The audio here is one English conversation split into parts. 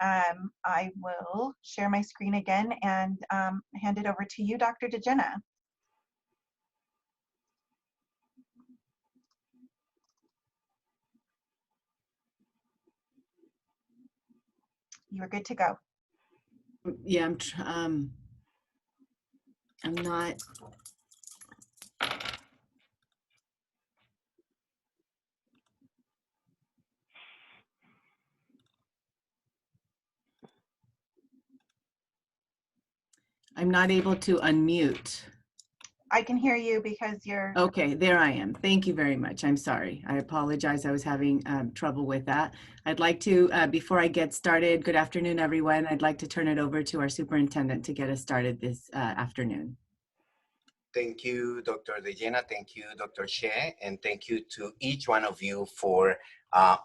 I will share my screen again and hand it over to you, Dr. DeJenna. You are good to go. Yeah, I'm not. I'm not able to unmute. I can hear you because you're... Okay, there I am. Thank you very much. I'm sorry. I apologize. I was having trouble with that. I'd like to, before I get started, good afternoon, everyone. I'd like to turn it over to our superintendent to get us started this afternoon. Thank you, Dr. DeJenna. Thank you, Dr. Shea, and thank you to each one of you for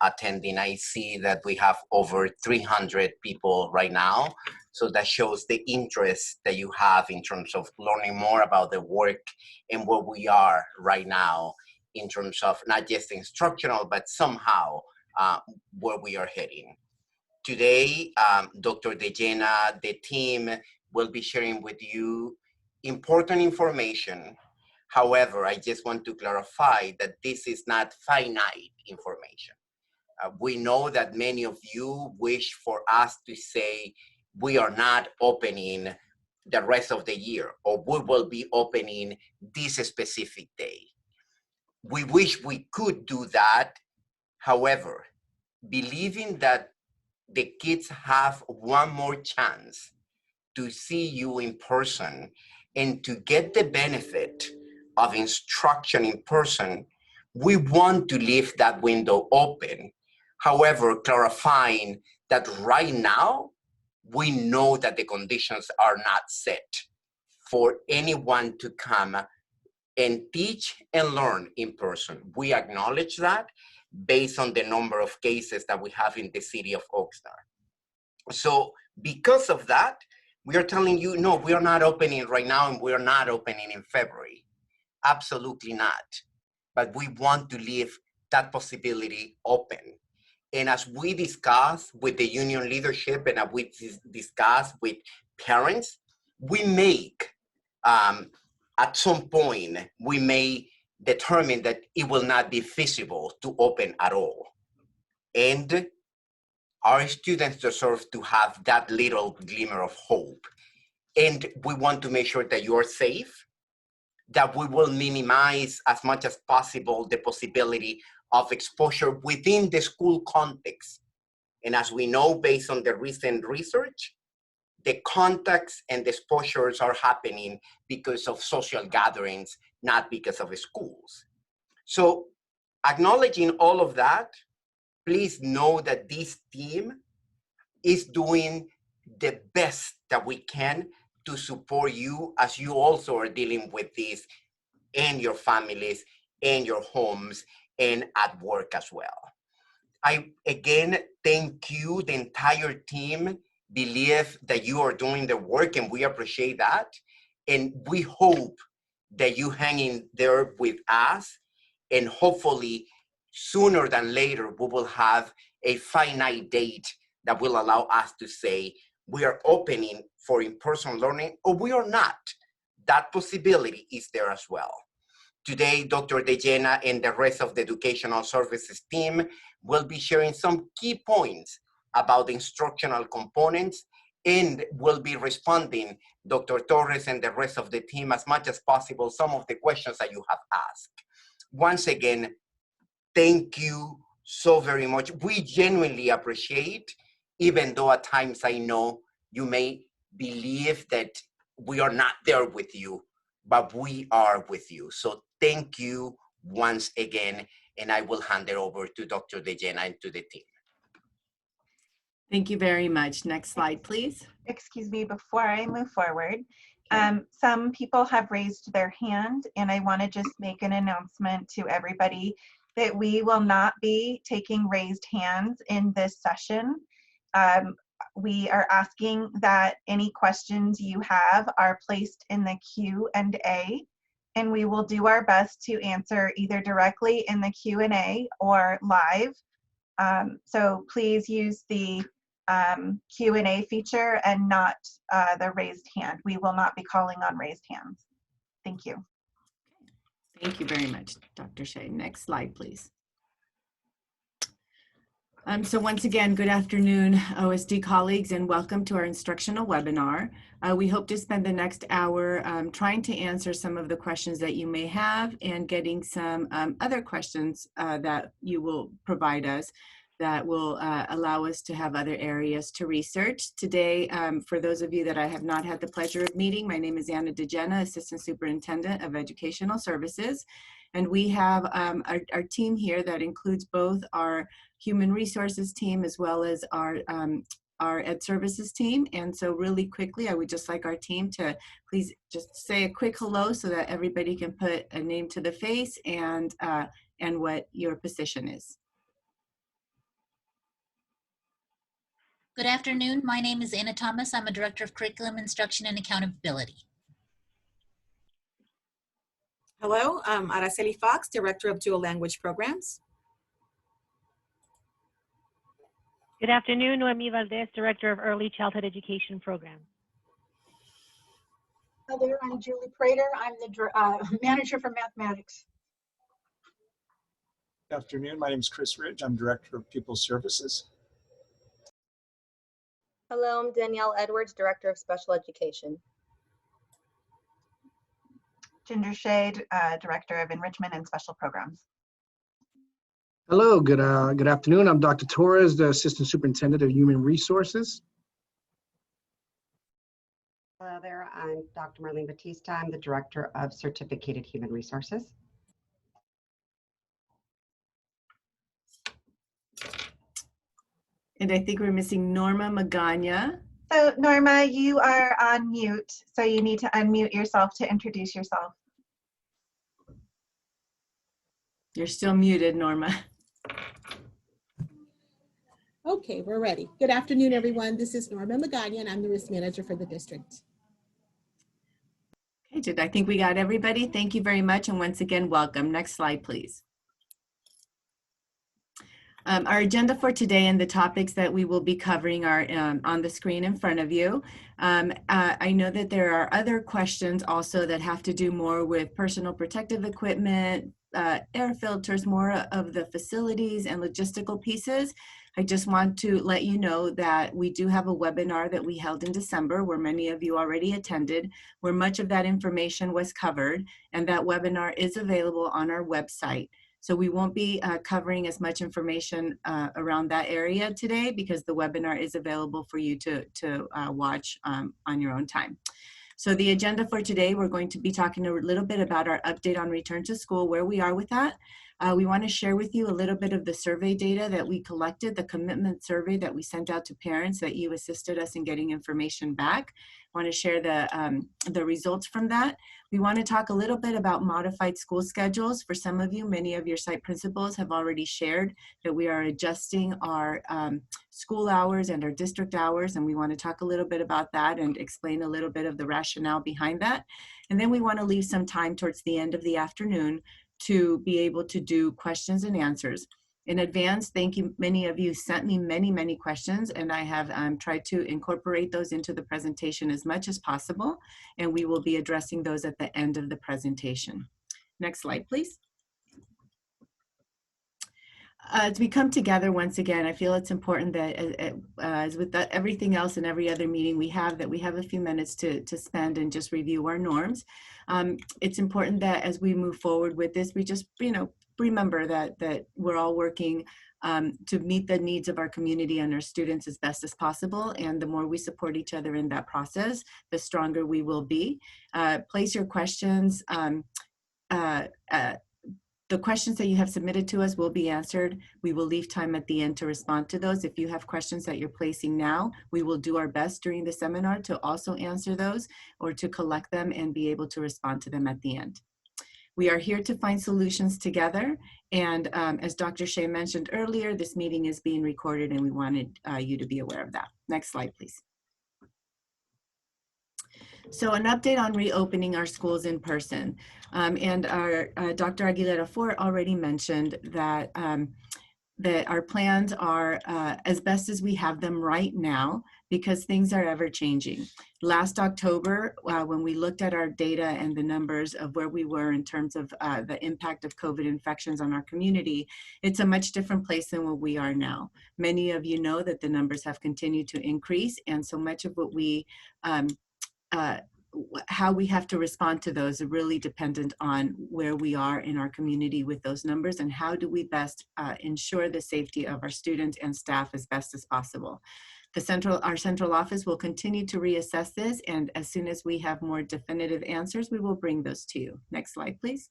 attending. I see that we have over 300 people right now, so that shows the interest that you have in terms of learning more about the work and where we are right now in terms of not just instructional, but somehow where we are heading. Today, Dr. DeJenna, the team will be sharing with you important information. However, I just want to clarify that this is not finite information. We know that many of you wish for us to say we are not opening the rest of the year, or we will be opening this specific day. We wish we could do that. However, believing that the kids have one more chance to see you in person and to get the benefit of instruction in person, we want to leave that window open. However, clarifying that right now, we know that the conditions are not set for anyone to come and teach and learn in person. We acknowledge that based on the number of cases that we have in the city of Oxnard. So because of that, we are telling you, no, we are not opening right now, and we are not opening in February. Absolutely not. But we want to leave that possibility open. And as we discuss with the union leadership and as we discuss with parents, we make, at some point, we may determine that it will not be feasible to open at all. And our students deserve to have that little glimmer of hope. And we want to make sure that you are safe, that we will minimize as much as possible the possibility of exposure within the school context. And as we know, based on the recent research, the contacts and the exposures are happening because of social gatherings, not because of schools. So acknowledging all of that, please know that this team is doing the best that we can to support you as you also are dealing with this and your families and your homes and at work as well. I, again, thank you, the entire team. Believe that you are doing the work, and we appreciate that. And we hope that you hang in there with us, and hopefully sooner than later, we will have a finite date that will allow us to say we are opening for in-person learning, or we are not. That possibility is there as well. Today, Dr. DeJenna and the rest of the educational services team will be sharing some key points about the instructional components, and will be responding, Dr. Torres and the rest of the team, as much as possible, some of the questions that you have asked. Once again, thank you so very much. We genuinely appreciate, even though at times I know you may believe that we are not there with you, but we are with you. So thank you once again, and I will hand it over to Dr. DeJenna and to the team. Thank you very much. Next slide, please. Excuse me, before I move forward, some people have raised their hand, and I want to just make an announcement to everybody that we will not be taking raised hands in this session. We are asking that any questions you have are placed in the Q&A, and we will do our best to answer either directly in the Q&A or live. So please use the Q&A feature and not the raised hand. We will not be calling on raised hands. Thank you. Thank you very much, Dr. Shea. Next slide, please. So once again, good afternoon, OSD colleagues, and welcome to our instructional webinar. We hope to spend the next hour trying to answer some of the questions that you may have and getting some other questions that you will provide us that will allow us to have other areas to research. Today, for those of you that I have not had the pleasure of meeting, my name is Anna DeGenna, Assistant Superintendent of Educational Services. And we have our team here that includes both our Human Resources team as well as our Ed Services team. And so really quickly, I would just like our team to please just say a quick hello so that everybody can put a name to the face and what your position is. Good afternoon. My name is Anna Thomas. I'm a Director of Curriculum, Instruction, and Accountability. Hello, I'm Araceli Fox, Director of Dual Language Programs. Good afternoon, Noemi Valdez, Director of Early Childhood Education Program. Hi there, I'm Julie Prater. I'm the Manager for Mathematics. Good afternoon, my name is Chris Ridge. I'm Director of Pupil Services. Hello, I'm Danielle Edwards, Director of Special Education. Ginger Shade, Director of Enrichment and Special Programs. Hello, good afternoon. I'm Dr. Torres, the Assistant Superintendent of Human Resources. Hello there, I'm Dr. Marlene Batista. I'm the Director of Certificated Human Resources. And I think we're missing Norma Magana. So Norma, you are on mute, so you need to unmute yourself to introduce yourself. You're still muted, Norma. Okay, we're ready. Good afternoon, everyone. This is Norma Magana, and I'm the Risk Manager for the district. Okay, I think we got everybody. Thank you very much, and once again, welcome. Next slide, please. Our agenda for today and the topics that we will be covering are on the screen in front of you. I know that there are other questions also that have to do more with personal protective equipment, air filters, more of the facilities and logistical pieces. I just want to let you know that we do have a webinar that we held in December where many of you already attended, where much of that information was covered, and that webinar is available on our website. So we won't be covering as much information around that area today because the webinar is available for you to watch on your own time. So the agenda for today, we're going to be talking a little bit about our update on return to school, where we are with that. We want to share with you a little bit of the survey data that we collected, the commitment survey that we sent out to parents that you assisted us in getting information back. I want to share the results from that. We want to talk a little bit about modified school schedules. For some of you, many of your site principals have already shared that we are adjusting our school hours and our district hours, and we want to talk a little bit about that and explain a little bit of the rationale behind that. And then we want to leave some time towards the end of the afternoon to be able to do questions and answers. In advance, thank you. Many of you sent me many questions, and I have tried to incorporate those into the presentation as much as possible, and we will be addressing those at the end of the presentation. Next slide, please. As we come together once again, I feel it's important that as with everything else and every other meeting we have, that we have a few minutes to spend and just review our norms. It's important that as we move forward with this, we just, remember that we're all working to meet the needs of our community and our students as best as possible. And the more we support each other in that process, the stronger we will be. Place your questions. The questions that you have submitted to us will be answered. We will leave time at the end to respond to those. If you have questions that you're placing now, we will do our best during the seminar to also answer those or to collect them and be able to respond to them at the end. We are here to find solutions together. And as Dr. Shea mentioned earlier, this meeting is being recorded and we wanted you to be aware of that. Next slide, please. So an update on reopening our schools in person. And our Dr. Aguilera-Fort already mentioned that that our plans are as best as we have them right now, because things are ever changing. Last October, when we looked at our data and the numbers of where we were in terms of the impact of COVID infections on our community, it's a much different place than what we are now. Many of you know that the numbers have continued to increase, and so much of what we how we have to respond to those are really dependent on where we are in our community with those numbers, and how do we best ensure the safety of our students and staff as best as possible. Our central office will continue to reassess this, and as soon as we have more definitive answers, we will bring those to you. Next slide, please.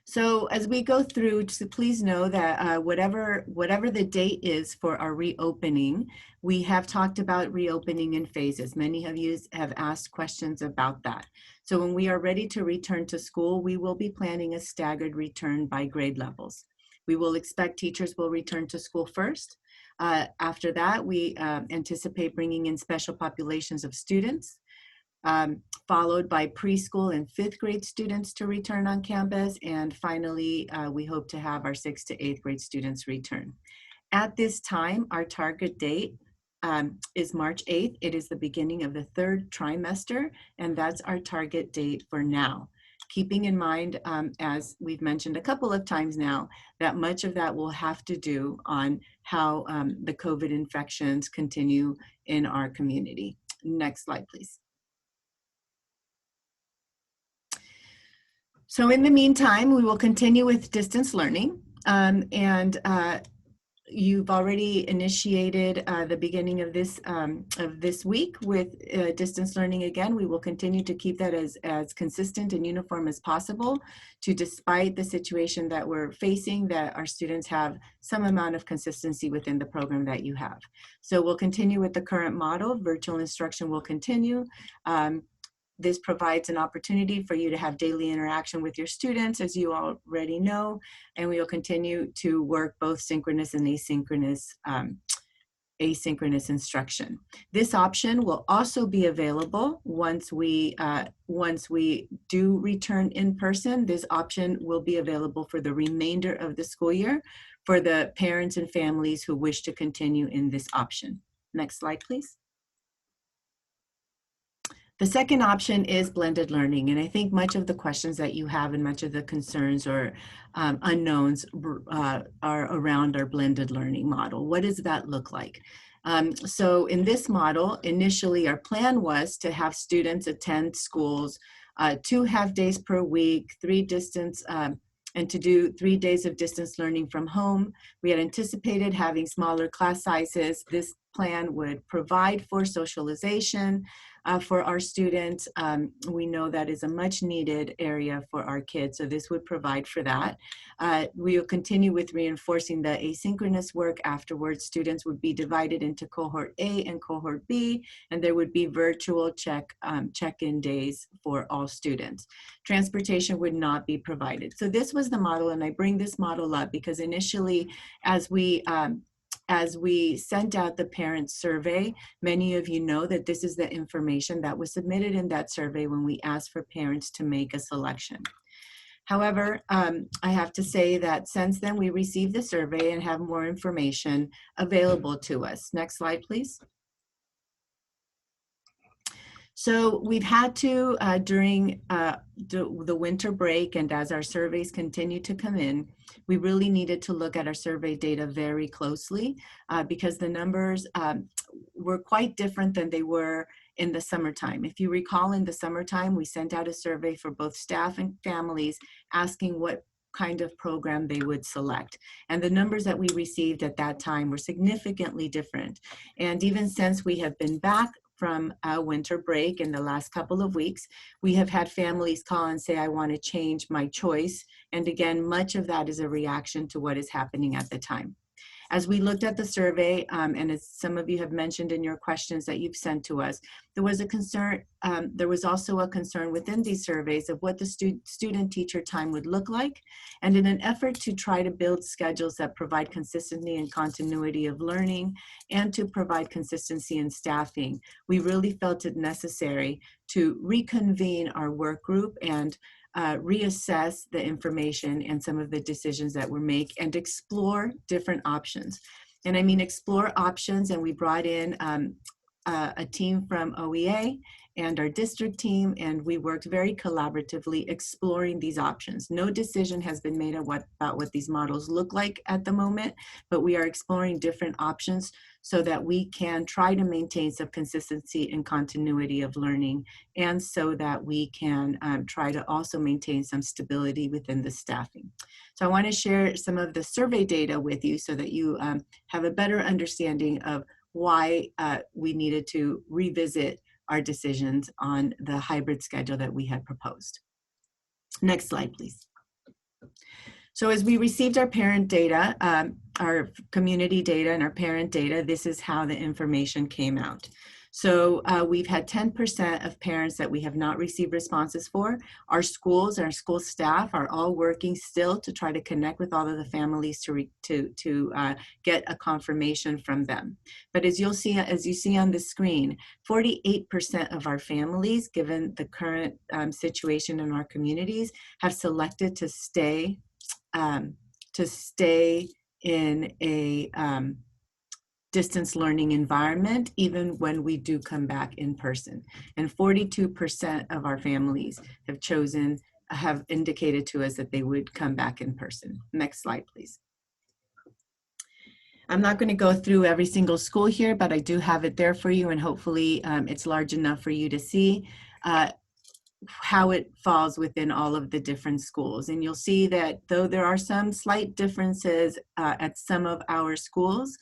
So as we go through, just please know that whatever the date is for our reopening, we have talked about reopening in phases. Many of you have asked questions about that. So when we are ready to return to school, we will be planning a staggered return by grade levels. We will expect teachers will return to school first. After that, we anticipate bringing in special populations of students, followed by preschool and 5th grade students to return on campus. And finally, we hope to have our 6th to 8th grade students return. At this time, our target date is March 8th. It is the beginning of the 3rd trimester, and that's our target date for now. Keeping in mind, as we've mentioned a couple of times now, that much of that will have to do on how the COVID infections continue in our community. Next slide, please. So in the meantime, we will continue with distance learning, you've already initiated the beginning of this week with distance learning again. We will continue to keep that as consistent and uniform as possible, despite the situation that we're facing, that our students have some amount of consistency within the program that you have. So we'll continue with the current model. Virtual instruction will continue. This provides an opportunity for you to have daily interaction with your students, as you already know, and we will continue to work both synchronous and asynchronous instruction. This option will also be available once we do return in person. This option will be available for the remainder of the school year for the parents and families who wish to continue in this option. Next slide, please. The second option is blended learning, and I think much of the questions that you have and much of the concerns or unknowns are around our blended learning model. What does that look like? So in this model, initially our plan was to have students attend schools 2 half days per week, and to do 3 days of distance learning from home. We had anticipated having smaller class sizes. This plan would provide for socialization for our students. We know that is a much needed area for our kids, so this would provide for that. We will continue with reinforcing the asynchronous work afterwards. Students would be divided into cohort A and cohort B, and there would be virtual check-in days for all students. Transportation would not be provided. So this was the model, and I bring this model up because initially, as we sent out the parent survey, many of you know that this is the information that was submitted in that survey when we asked for parents to make a selection. However, I have to say that since then we received the survey and have more information available to us. Next slide, please. So we've had to, during the winter break and as our surveys continue to come in, we really needed to look at our survey data very closely because the numbers were quite different than they were in the summertime. If you recall, in the summertime, we sent out a survey for both staff and families asking what kind of program they would select. And the numbers that we received at that time were significantly different. And even since we have been back from a winter break in the last couple of weeks, we have had families call and say, I want to change my choice. And again, much of that is a reaction to what is happening at the time. As we looked at the survey, and as some of you have mentioned in your questions that you've sent to us, there was a concern, there was also a concern within these surveys of what the student-teacher time would look like. And in an effort to try to build schedules that provide consistency and continuity of learning and to provide consistency in staffing, we really felt it necessary to reconvene our work group and reassess the information and some of the decisions that we make and explore different options. And I mean explore options, and we brought in a team from OEA and our district team, and we worked very collaboratively exploring these options. No decision has been made about what these models look like at the moment, but we are exploring different options so that we can try to maintain some consistency and continuity of learning, and so that we can try to also maintain some stability within the staffing. So I want to share some of the survey data with you so that you have a better understanding of why we needed to revisit our decisions on the hybrid schedule that we had proposed. Next slide, please. So as we received our parent data, our community data and our parent data, this is how the information came out. So we've had 10% of parents that we have not received responses for. Our schools, our school staff are all working still to try to connect with all of the families to get a confirmation from them. But as you see on the screen, 48% of our families, given the current situation in our communities, have selected to stay in a distance learning environment, even when we do come back in person. And 42% of our families have indicated to us that they would come back in person. Next slide, please. I'm not going to go through every single school here, but I do have it there for you, and hopefully it's large enough for you to see how it falls within all of the different schools. And you'll see that though there are some slight differences at some of our schools,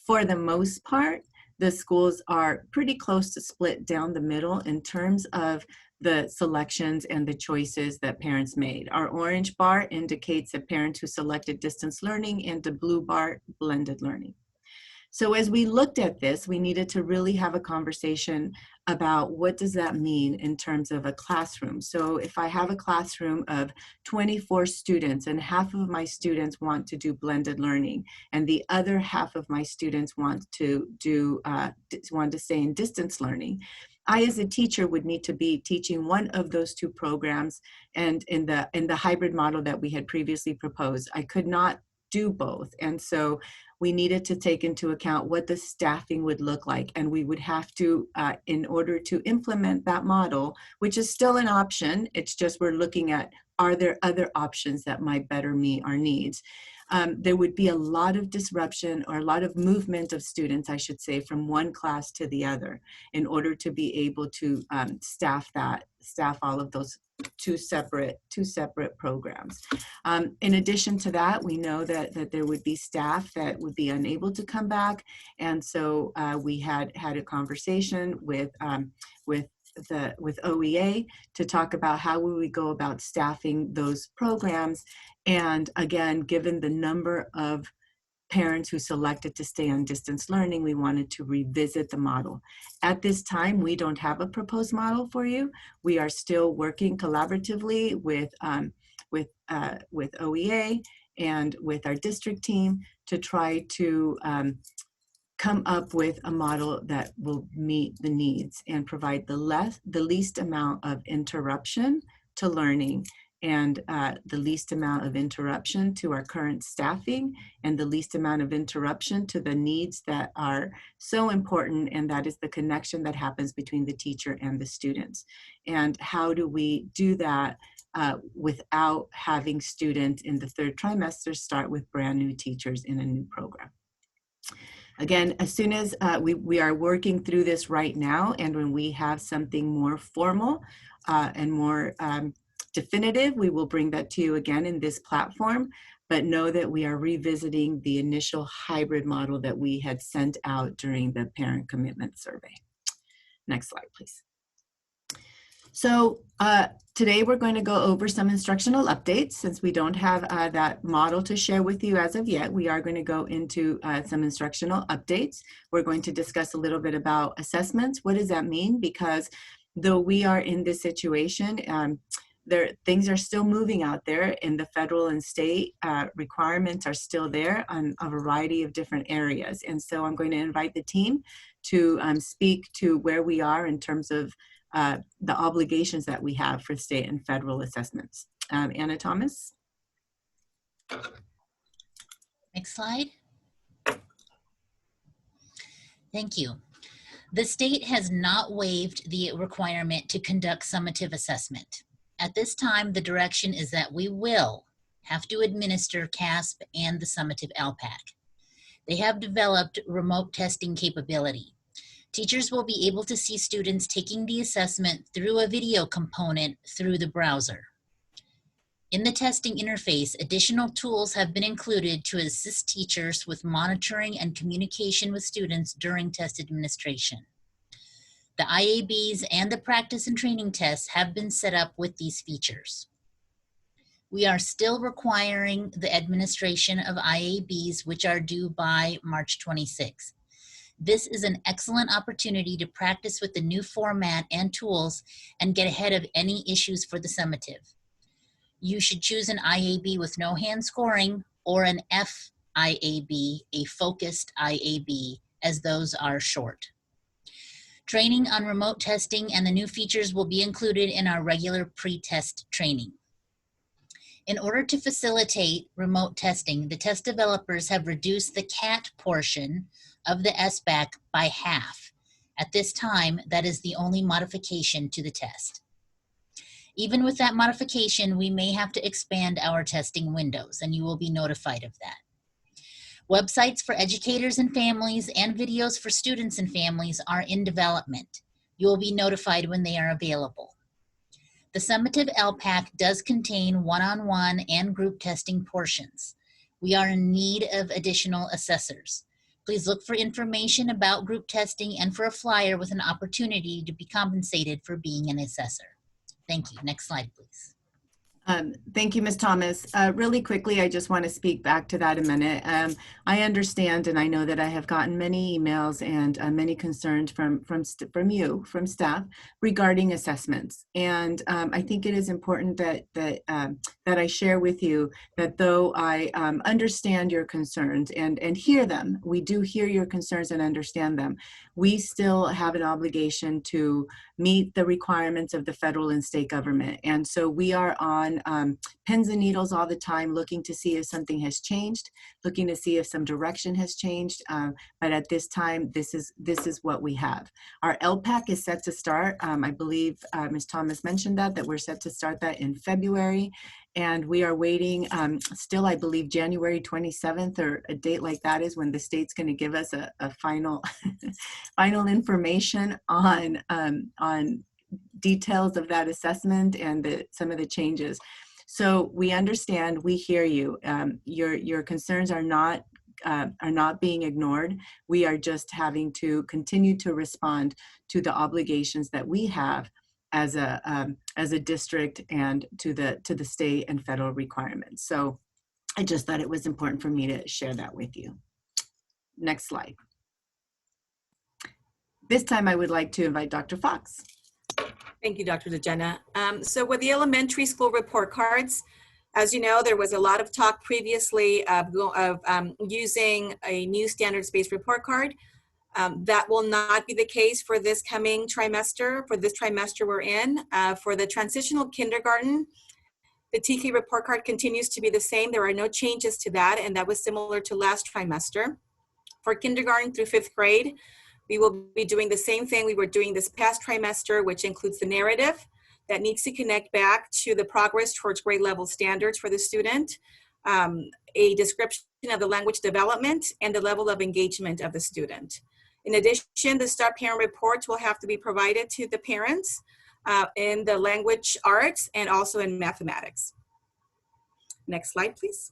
for the most part, the schools are pretty close to split down the middle in terms of the selections and the choices that parents made. Our orange bar indicates that parents who selected distance learning, and the blue bar, blended learning. So as we looked at this, we needed to really have a conversation about what does that mean in terms of a classroom. So if I have a classroom of 24 students and half of my students want to do blended learning and the other half of my students want to stay in distance learning, I as a teacher would need to be teaching one of those two programs, and in the hybrid model that we had previously proposed, I could not do both. And so we needed to take into account what the staffing would look like. And we would have to, in order to implement that model, which is still an option, it's just we're looking at, are there other options that might better meet our needs? There would be a lot of disruption, or a lot of movement of students, I should say, from one class to the other in order to be able to staff all of those two separate programs. In addition to that, we know that there would be staff that would be unable to come back, and so we had a conversation with OEA to talk about how will we go about staffing those programs. And again, given the number of parents who selected to stay on distance learning, we wanted to revisit the model. At this time, we don't have a proposed model for you. We are still working collaboratively with OEA and with our district team to try to come up with a model that will meet the needs and provide the least amount of interruption to learning, and the least amount of interruption to our current staffing, and the least amount of interruption to the needs that are so important, and that is the connection that happens between the teacher and the students. And how do we do that without having students in the third trimester start with brand new teachers in a new program? Again, as soon as we are working through this right now, and when we have something more formal and more definitive, we will bring that to you again in this platform. But know that we are revisiting the initial hybrid model that we had sent out during the parent commitment survey. Next slide, please. So today we're going to go over some instructional updates. Since we don't have that model to share with you as of yet, we are going to go into some instructional updates. We're going to discuss a little bit about assessments. What does that mean? Because though we are in this situation, things are still moving out there, and the federal and state requirements are still there on a variety of different areas. And so I'm going to invite the team to speak to where we are in terms of the obligations that we have for state and federal assessments. Anna Thomas. Next slide. Thank you. The state has not waived the requirement to conduct summative assessment. At this time, the direction is that we will have to administer CASP and the summative LPAC. They have developed remote testing capability. Teachers will be able to see students taking the assessment through a video component through the browser. In the testing interface, additional tools have been included to assist teachers with monitoring and communication with students during test administration. The IABs and the practice and training tests have been set up with these features. We are still requiring the administration of IABs, which are due by March 26th. This is an excellent opportunity to practice with the new format and tools and get ahead of any issues for the summative. You should choose an IAB with no hand scoring or an FIAB, a focused IAB, as those are short. Training on remote testing and the new features will be included in our regular pre-test training. In order to facilitate remote testing, the test developers have reduced the CAT portion of the SBAC by half. At this time, that is the only modification to the test. Even with that modification, we may have to expand our testing windows, and you will be notified of that. Websites for educators and families and videos for students and families are in development. You will be notified when they are available. The summative LPAC does contain one-on-one and group testing portions. We are in need of additional assessors. Please look for information about group testing and for a flyer with an opportunity to be compensated for being an assessor. Thank you. Next slide, please. Thank you, Ms. Thomas. Really quickly, I just want to speak back to that a minute. I understand, and I know that I have gotten many emails and many concerns from staff regarding assessments. And I think it is important that I share with you that though I understand your concerns and hear them, we do hear your concerns and understand them. We still have an obligation to meet the requirements of the federal and state government. And so we are on pins and needles all the time, looking to see if something has changed, looking to see if some direction has changed. But at this time, this is what we have. Our LPAC is set to start. I believe Ms. Thomas mentioned that we're set to start that in February. And we are waiting still, I believe, January 27th or a date like that is when the state's going to give us a final final information on details of that assessment and some of the changes. So we understand, we hear you. Your concerns are not being ignored. We are just having to continue to respond to the obligations that we have as a district and to the state and federal requirements. So I just thought it was important for me to share that with you. Next slide. This time I would like to invite Dr. Fox. Thank you, Dr. DeJenna. So with the elementary school report cards, as you know, there was a lot of talk previously of using a new standards-based report card. That will not be the case for this coming trimester, for this trimester we're in. For the transitional kindergarten, the TK report card continues to be the same. There are no changes to that, and that was similar to last trimester. For kindergarten through 5th grade, we will be doing the same thing we were doing this past trimester, which includes the narrative that needs to connect back to the progress towards grade level standards for the student, a description of the language development, and the level of engagement of the student. In addition, the STAR parent reports will have to be provided to the parents in the language arts and also in mathematics. Next slide, please.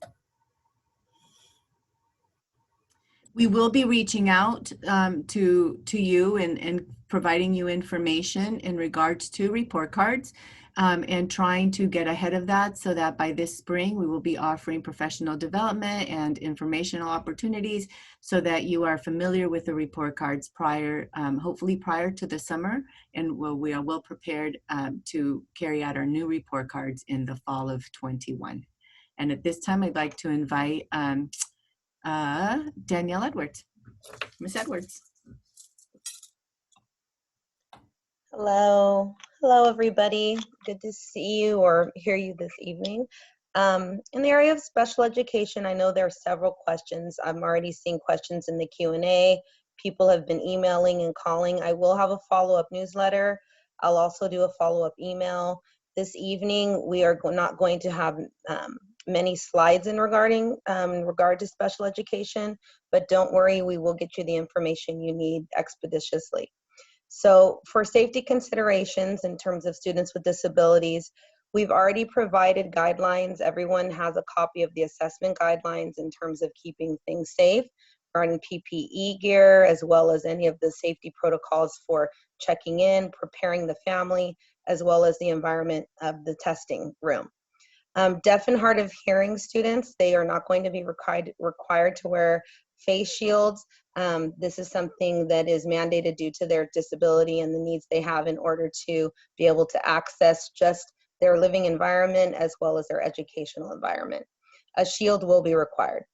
We will be reaching out to you and providing you information in regards to report cards and trying to get ahead of that so that by this spring we will be offering professional development and informational opportunities so that you are familiar with the report cards prior, hopefully prior to the summer, and we are well prepared to carry out our new report cards in the fall of 21. And at this time I'd like to invite Danielle Edwards. Ms. Edwards. Hello. Hello, everybody. Good to see you or hear you this evening. In the area of special education, I know there are several questions. I'm already seeing questions in the Q&A. People have been emailing and calling. I will have a follow-up newsletter. I'll also do a follow-up email. This evening, we are not going to have many slides in regard to special education, but don't worry, we will get you the information you need expeditiously. So for safety considerations in terms of students with disabilities, we've already provided guidelines. Everyone has a copy of the assessment guidelines in terms of keeping things safe, regarding PPE gear, as well as any of the safety protocols for checking in, preparing the family, as well as the environment of the testing room. Deaf and hard of hearing students, they are not going to be required to wear face shields. This is something that is mandated due to their disability and the needs they have in order to be able to access just their living environment as well as their educational environment. A shield will be required.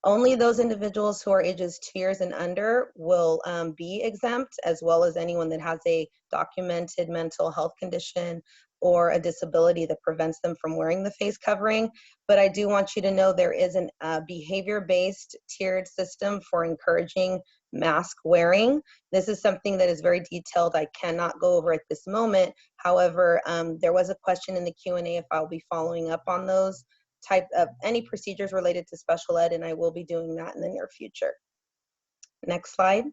Only those individuals who are ages 2 years and under will be exempt, as well as anyone that has a documented mental health condition or a disability that prevents them from wearing the face covering. But I do want you to know there is a behavior-based tiered system for encouraging mask wearing. This is something that is very detailed. I cannot go over at this moment. However, there was a question in the Q&A if I'll be following up on those type of any procedures related to special ed, and I will be doing that in the near future. Next slide.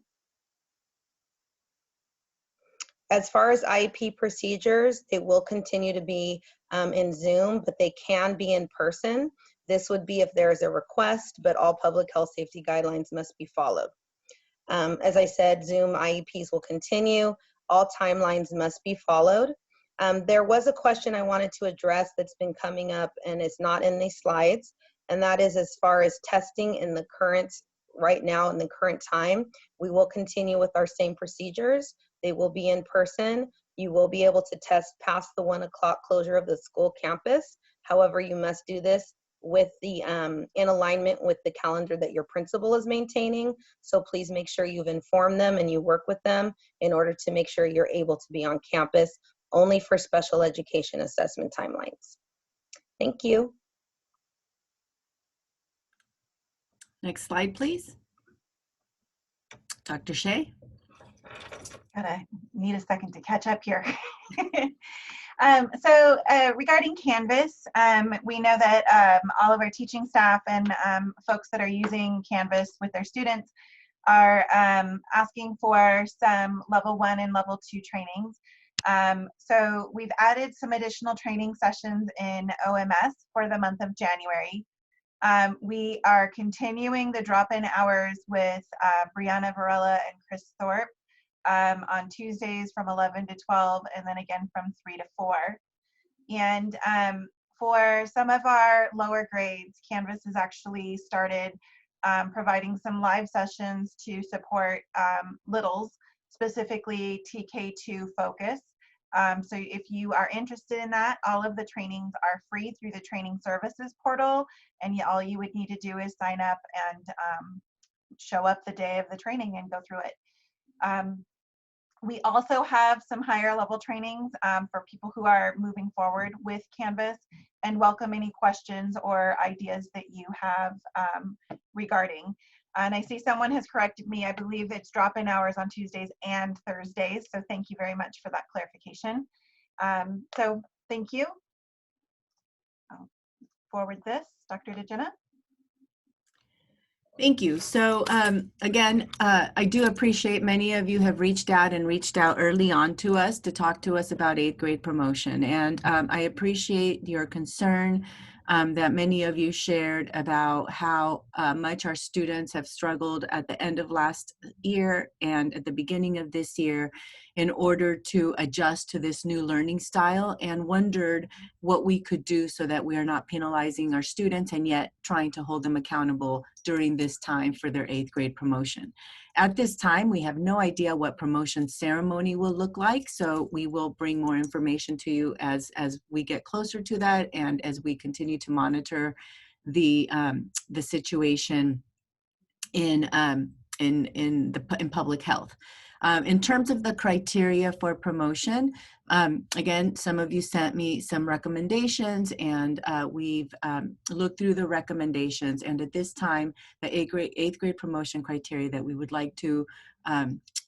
As far as IEP procedures, they will continue to be in Zoom, but they can be in person. This would be if there is a request, but all public health safety guidelines must be followed. As I said, Zoom IEPs will continue. All timelines must be followed. There was a question I wanted to address that's been coming up and it's not in these slides, and that is as far as testing in the current, right now in the current time, we will continue with our same procedures. They will be in person. You will be able to test past the 1 o'clock closure of the school campus. However, you must do this with the in alignment with the calendar that your principal is maintaining. So please make sure you've informed them and you work with them in order to make sure you're able to be on campus only for special education assessment timelines. Thank you. Next slide, please. Dr. Shea. Gotta need a second to catch up here. Regarding Canvas, we know that all of our teaching staff and folks that are using Canvas with their students are asking for some level 1 and level 2 trainings. So we've added some additional training sessions in OMS for the month of January. We are continuing the drop-in hours with Brianna Varela and Chris Thorpe on Tuesdays from 11 to 12, and then again from 3 to 4. And for some of our lower grades, Canvas has actually started providing some live sessions to support littles, specifically TK2 focus. So if you are interested in that, all of the trainings are free through the training services portal, and all you would need to do is sign up and show up the day of the training and go through it. We also have some higher level trainings for people who are moving forward with Canvas, and welcome any questions or ideas that you have regarding. And I see someone has corrected me. I believe it's drop-in hours on Tuesdays and Thursdays. So thank you very much for that clarification. So thank you. I'll forward this, Dr. DeGenna. Thank you. So again, I do appreciate many of you have reached out early on to us to talk to us about 8th grade promotion. And I appreciate your concern that many of you shared about how much our students have struggled at the end of last year and at the beginning of this year in order to adjust to this new learning style, and wondered what we could do so that we are not penalizing our students and yet trying to hold them accountable during this time for their 8th grade promotion. At this time, we have no idea what promotion ceremony will look like, so we will bring more information to you as we get closer to that and as we continue to monitor the situation in public health. In terms of the criteria for promotion, again, some of you sent me some recommendations, and we've looked through the recommendations. And at this time, the eighth grade promotion criteria that we would like to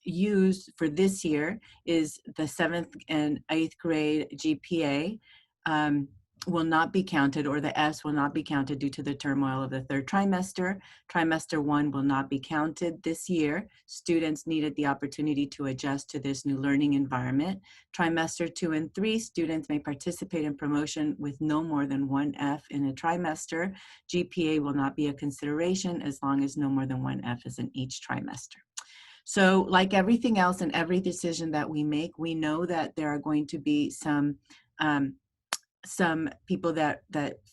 use for this year is the 7th and 8th grade GPA will not be counted, or the S will not be counted due to the turmoil of the third trimester. Trimester 1 will not be counted this year. Students needed the opportunity to adjust to this new learning environment. Trimester 2 and 3, students may participate in promotion with no more than 1 F in a trimester. GPA will not be a consideration as long as no more than 1 F is in each trimester. So like everything else and every decision that we make, we know that there are going to be some people that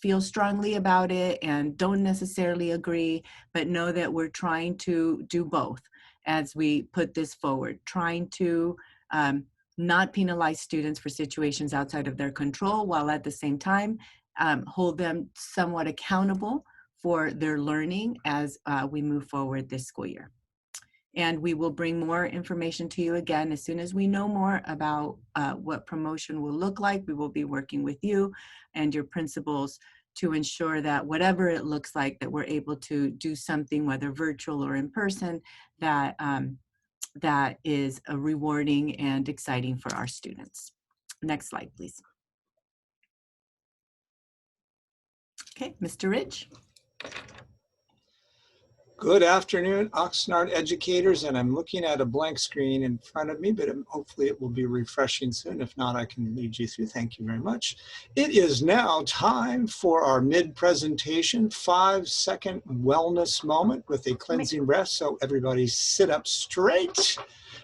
feel strongly about it and don't necessarily agree, but know that we're trying to do both as we put this forward, trying to not penalize students for situations outside of their control, while at the same time hold them somewhat accountable for their learning as we move forward this school year. And we will bring more information to you again as soon as we know more about what promotion will look like. We will be working with you and your principals to ensure that whatever it looks like, that we're able to do something, whether virtual or in person, that that is rewarding and exciting for our students. Next slide, please. Okay, Mr. Rich. Good afternoon, Oxnard educators, and I'm looking at a blank screen in front of me, but hopefully it will be refreshing soon. If not, I can lead you through. Thank you very much. It is now time for our mid-presentation 5-second wellness moment with a cleansing breath. So everybody sit up straight.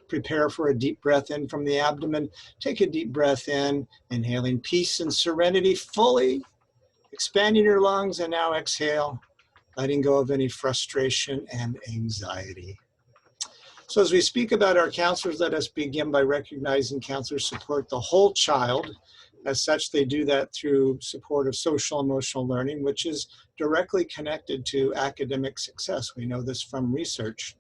Prepare for a deep breath in from the abdomen. Take a deep breath in, inhaling peace and serenity fully, expanding your lungs, and now exhale, letting go of any frustration and anxiety. So as we speak about our counselors, let us begin by recognizing counselors support the whole child. As such, they do that through support of social emotional learning, which is directly connected to academic success. We know this from research.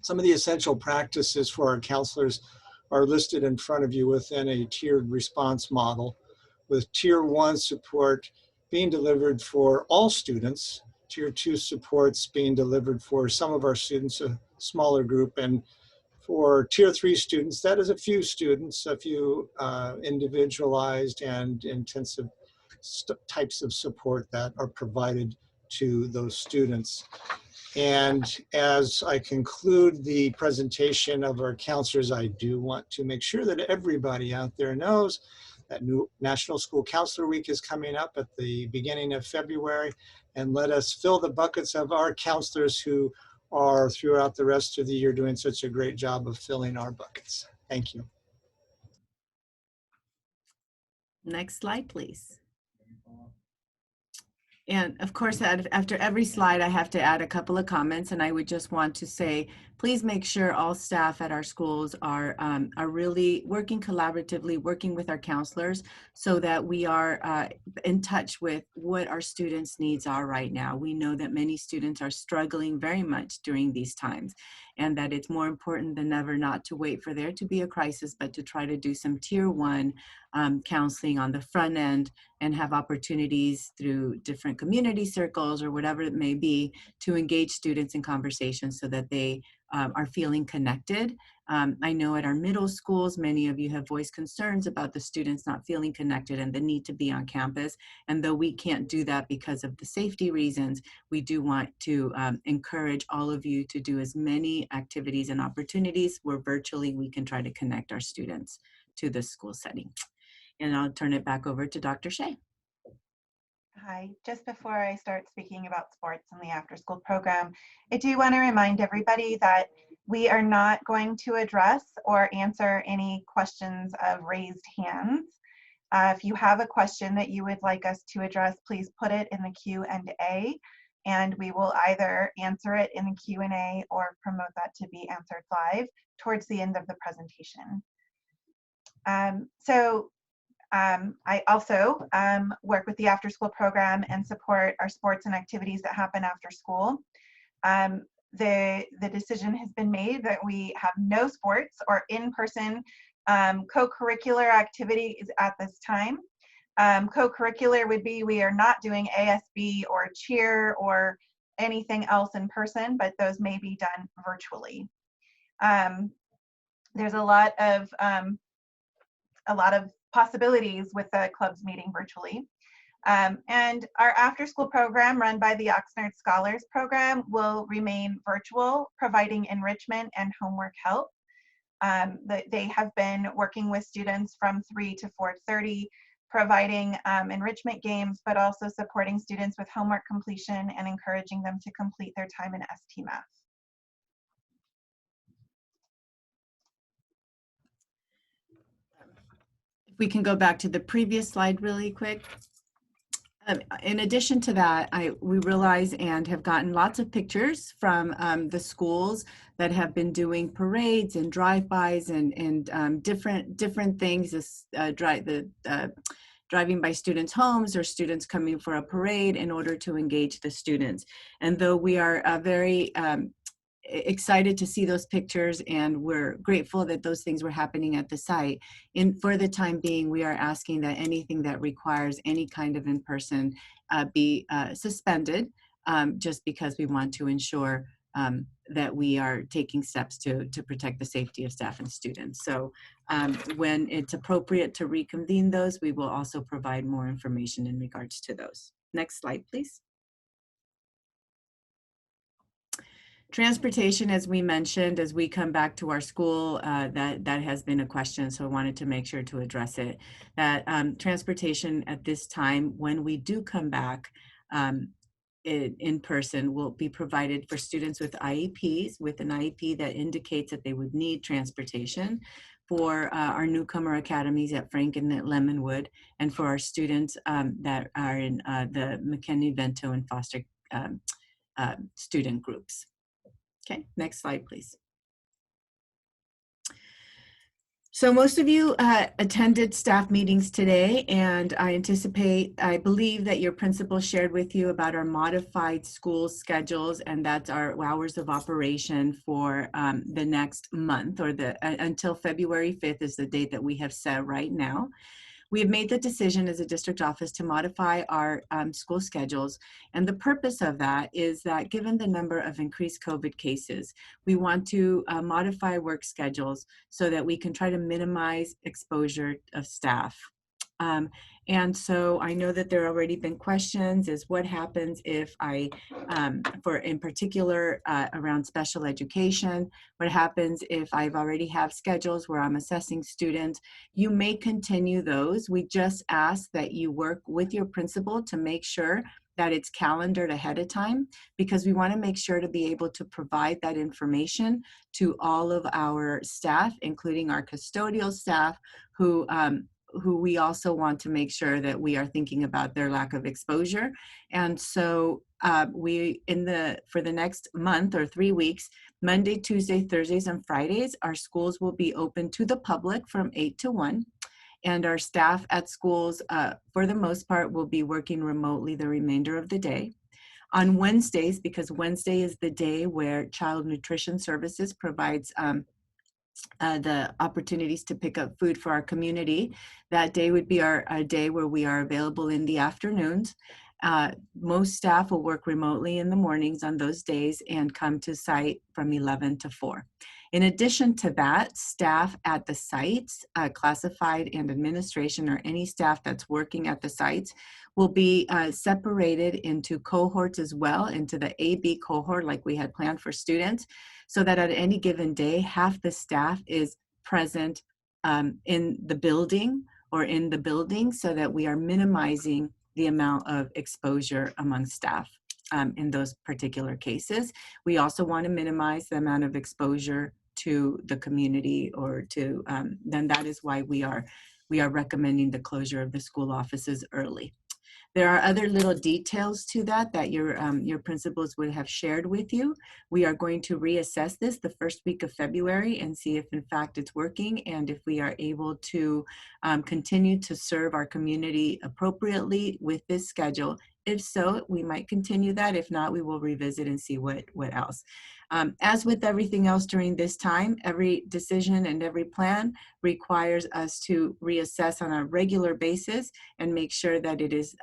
Some of the essential practices for our counselors are listed in front of you within a tiered response model, with Tier 1 support being delivered for all students, Tier 2 supports being delivered for some of our students, a smaller group, and for Tier 3 students, that is a few students, a few individualized and intensive types of support that are provided to those students. And as I conclude the presentation of our counselors, I do want to make sure that everybody out there knows that new National School Counselor Week is coming up at the beginning of February, and let us fill the buckets of our counselors who are throughout the rest of the year doing such a great job of filling our buckets. Thank you. Next slide, please. And of course, after every slide, I have to add a couple of comments, and I would just want to say, please make sure all staff at our schools are really working collaboratively, working with our counselors so that we are in touch with what our students' needs are right now. We know that many students are struggling very much during these times, and that it's more important than ever not to wait for there to be a crisis, but to try to do some Tier 1 counseling on the front end and have opportunities through different community circles or whatever it may be to engage students in conversations so that they are feeling connected. I know at our middle schools, many of you have voiced concerns about the students not feeling connected and the need to be on campus. And though we can't do that because of the safety reasons, we do want to encourage all of you to do as many activities and opportunities where virtually we can try to connect our students to the school setting. And I'll turn it back over to Dr. Shea. Hi, just before I start speaking about sports and the after school program, I do want to remind everybody that we are not going to address or answer any questions of raised hands. If you have a question that you would like us to address, please put it in the Q&A, and we will either answer it in the Q&A or promote that to be answered live towards the end of the presentation. I also work with the after school program and support our sports and activities that happen after school. the decision has been made that we have no sports or in-person co-curricular activities at this time. Co-curricular would be we are not doing ASB or cheer or anything else in person, but those may be done virtually. There's a lot of possibilities with the clubs meeting virtually. And our after-school program run by the Oxnard Scholars Program will remain virtual, providing enrichment and homework help. They have been working with students from 3 to 4:30, providing enrichment games, but also supporting students with homework completion and encouraging them to complete their time in ST Math. If we can go back to the previous slide really quick. In addition to that, we realize and have gotten lots of pictures from the schools that have been doing parades and drive-bys and different things, driving by students' homes or students coming for a parade in order to engage the students. And though we are very excited to see those pictures and we're grateful that those things were happening at the site, for the time being, we are asking that anything that requires any kind of in-person be suspended, just because we want to ensure that we are taking steps to protect the safety of staff and students. So when it's appropriate to reconvene those, we will also provide more information in regards to those. Next slide, please. Transportation, as we mentioned, as we come back to our school, that has been a question, so I wanted to make sure to address it. That transportation at this time, when we do come back in person, will be provided for students with IEPs, with an IEP that indicates that they would need transportation, for our newcomer academies at Frank and at Lemonwood, and for our students that are in the McKinney, Vento, and Foster student groups. Okay, next slide, please. So most of you attended staff meetings today, and I believe that your principal shared with you about our modified school schedules, and that's our hours of operation for the next month, or until February 5th is the date that we have set right now. We have made the decision as a district office to modify our school schedules. And the purpose of that is that given the number of increased COVID cases, we want to modify work schedules so that we can try to minimize exposure of staff. And so I know that there have already been questions is what happens if in particular around special education, what happens if I've already have schedules where I'm assessing students. You may continue those. We just ask that you work with your principal to make sure that it's calendared ahead of time, because we want to make sure to be able to provide that information to all of our staff, including our custodial staff, who we also want to make sure that we are thinking about their lack of exposure. And so for the next month or 3 weeks, Monday, Tuesday, Thursdays, and Fridays, our schools will be open to the public from 8 to 1. And our staff at schools, for the most part, will be working remotely the remainder of the day. On Wednesdays, because Wednesday is the day where Child Nutrition Services provides the opportunities to pick up food for our community, that day would be our day where we are available in the afternoons. Most staff will work remotely in the mornings on those days and come to site from 11 to 4. In addition to that, staff at the sites, classified and administration, or any staff that's working at the sites, will be separated into cohorts as well, into the AB cohort like we had planned for students, so that at any given day, half the staff is present in the building or in the building, so that we are minimizing the amount of exposure among staff in those particular cases. We also want to minimize the amount of exposure to the community, or to, then that is why we are recommending the closure of the school offices early. There are other little details to that your principals would have shared with you. We are going to reassess this the first week of February and see if in fact it's working, and if we are able to continue to serve our community appropriately with this schedule, If so, we might continue that. If not, we will revisit and see what else. As with everything else during this time, every decision and every plan requires us to reassess on a regular basis and make sure that it is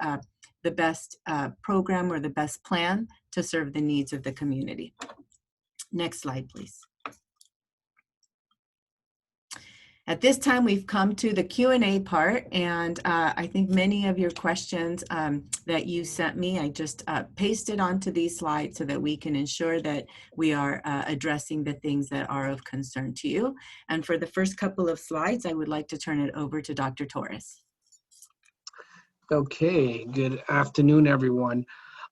the best program or the best plan to serve the needs of the community. Next slide, please. At this time, we've come to the Q&A part, and I think many of your questions that you sent me, I just pasted onto these slides so that we can ensure that we are addressing the things that are of concern to you. And for the first couple of slides, I would like to turn it over to Dr. Torres. Okay, good afternoon, everyone.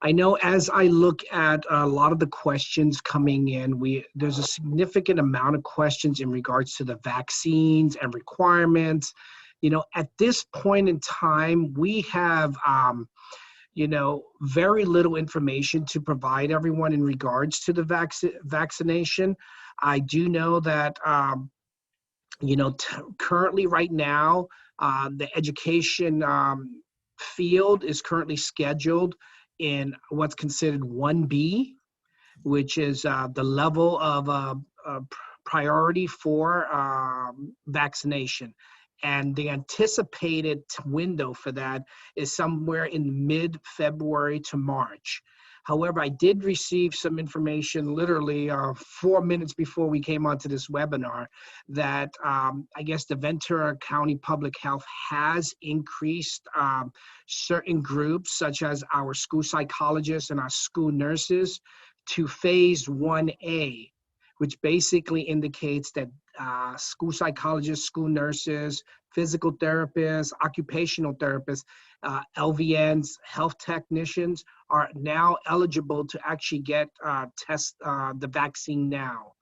I know as I look at a lot of the questions coming in, there's a significant amount of questions in regards to the vaccines and requirements. You know, at this point in time, we have, you know, very little information to provide everyone in regards to the vaccination. I do know that, you know, currently right now, the education field is currently scheduled in what's considered 1B, which is the level of priority for vaccination. And the anticipated window for that is somewhere in mid-February to March. However, I did receive some information literally 4 minutes before we came onto this webinar that I guess the Ventura County Public Health has increased certain groups, such as our school psychologists and our school nurses, to phase 1A, which basically indicates that school psychologists, school nurses, physical therapists, occupational therapists, LVNs, health technicians are now eligible to actually get the vaccine now.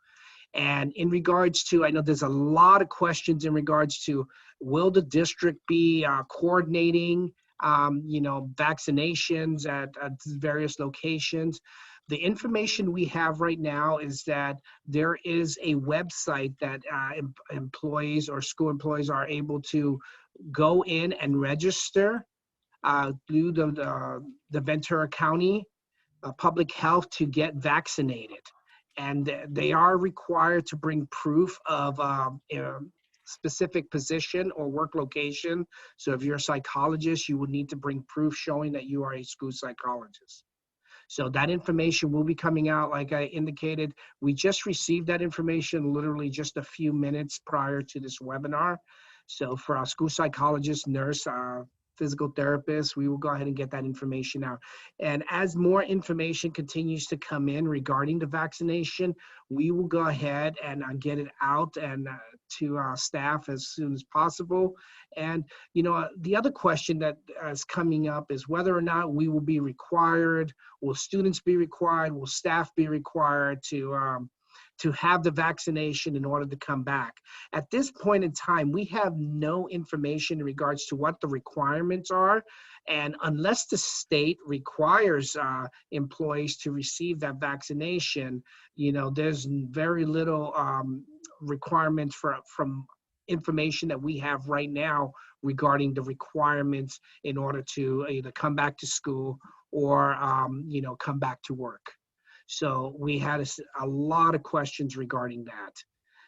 And in regards to, I know there's a lot of questions in regards to, will the district be coordinating, you know, vaccinations at various locations? The information we have right now is that there is a website that employees or school employees are able to go in and register through the Ventura County Public Health to get vaccinated. And they are required to bring proof of a specific position or work location. So if you're a psychologist, you would need to bring proof showing that you are a school psychologist. So that information will be coming out, like I indicated. We just received that information literally just a few minutes prior to this webinar. So for our school psychologists, nurse, physical therapists, we will go ahead and get that information out. And as more information continues to come in regarding the vaccination, we will go ahead and get it out and to our staff as soon as possible. And, you know, the other question that is coming up is whether or not we will be required, will students be required, will staff be required to have the vaccination in order to come back. At this point in time, we have no information in regards to what the requirements are. And unless the state requires employees to receive that vaccination, you know, there's very little requirements from information that we have right now regarding the requirements in order to either come back to school or, you know, come back to work. So we had a lot of questions regarding that.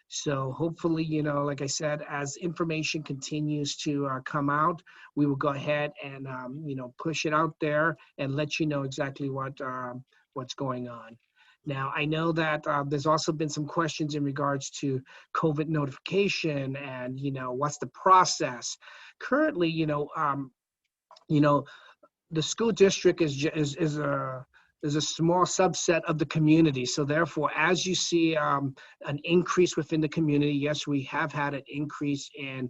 So hopefully, you know, like I said, as information continues to come out, we will go ahead and, you know, push it out there and let you know exactly what's going on. Now, I know that there's also been some questions in regards to COVID notification and, you know, what's the process. Currently, you know, the school district is a small subset of the community. So therefore, as you see an increase within the community, yes, we have had an increase in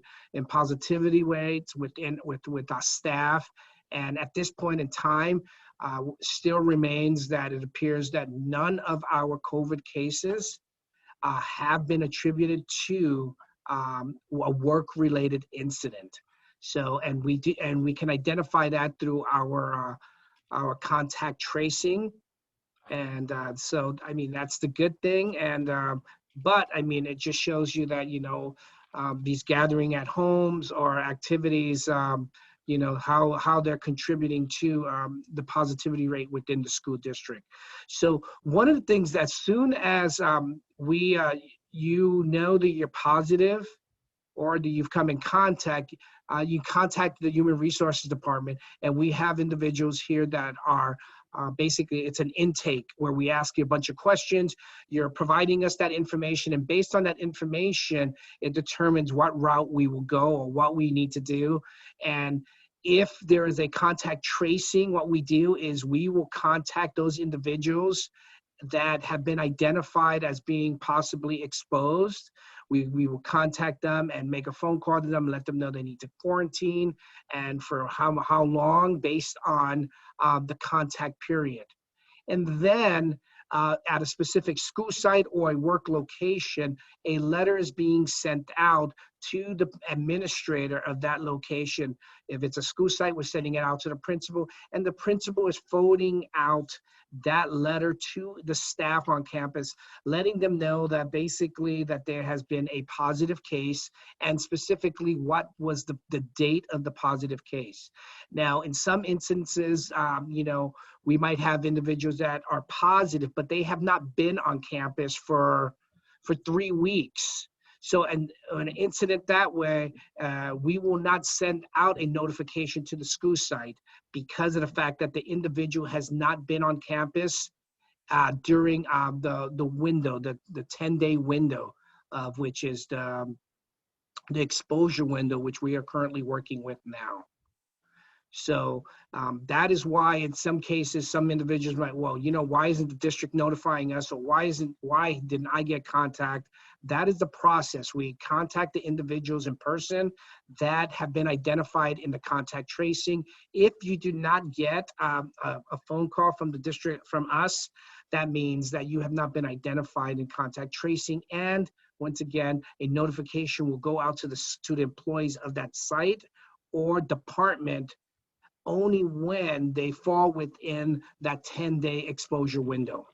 positivity rates with our staff. And at this point in time, still remains that it appears that none of our COVID cases have been attributed to a work-related incident. So, and we can identify that through our contact tracing. And so, I mean, that's the good thing. And, but I mean, it just shows you that, you know, these gathering at homes or activities how they're contributing to the positivity rate within the school district. So one of the things that as soon as you know that you're positive or that you've come in contact, you contact the Human Resources Department, and we have individuals here that are basically, it's an intake where we ask you a bunch of questions. You're providing us that information, and based on that information, it determines what route we will go or what we need to do. And if there is a contact tracing, what we do is we will contact those individuals that have been identified as being possibly exposed. We will contact them and make a phone call to them, let them know they need to quarantine and for how long based on the contact period. And then at a specific school site or a work location, a letter is being sent out to the administrator of that location. If it's a school site, we're sending it out to the principal, and the principal is forwarding out that letter to the staff on campus, letting them know that basically that there has been a positive case, and specifically what was the date of the positive case. Now, in some instances, we might have individuals that are positive, but they have not been on campus for 3 weeks. So an incident that way, we will not send out a notification to the school site because of the fact that the individual has not been on campus during the window, the 10-day window, of which is the exposure window, which we are currently working with now. So that is why in some cases, some individuals might, well, why isn't the district notifying us, or why didn't I get contact? That is the process. We contact the individuals in person that have been identified in the contact tracing. If you do not get a phone call from the district, from us, that means that you have not been identified in contact tracing. And once again, a notification will go out to the employees of that site or department only when they fall within that 10-day exposure window.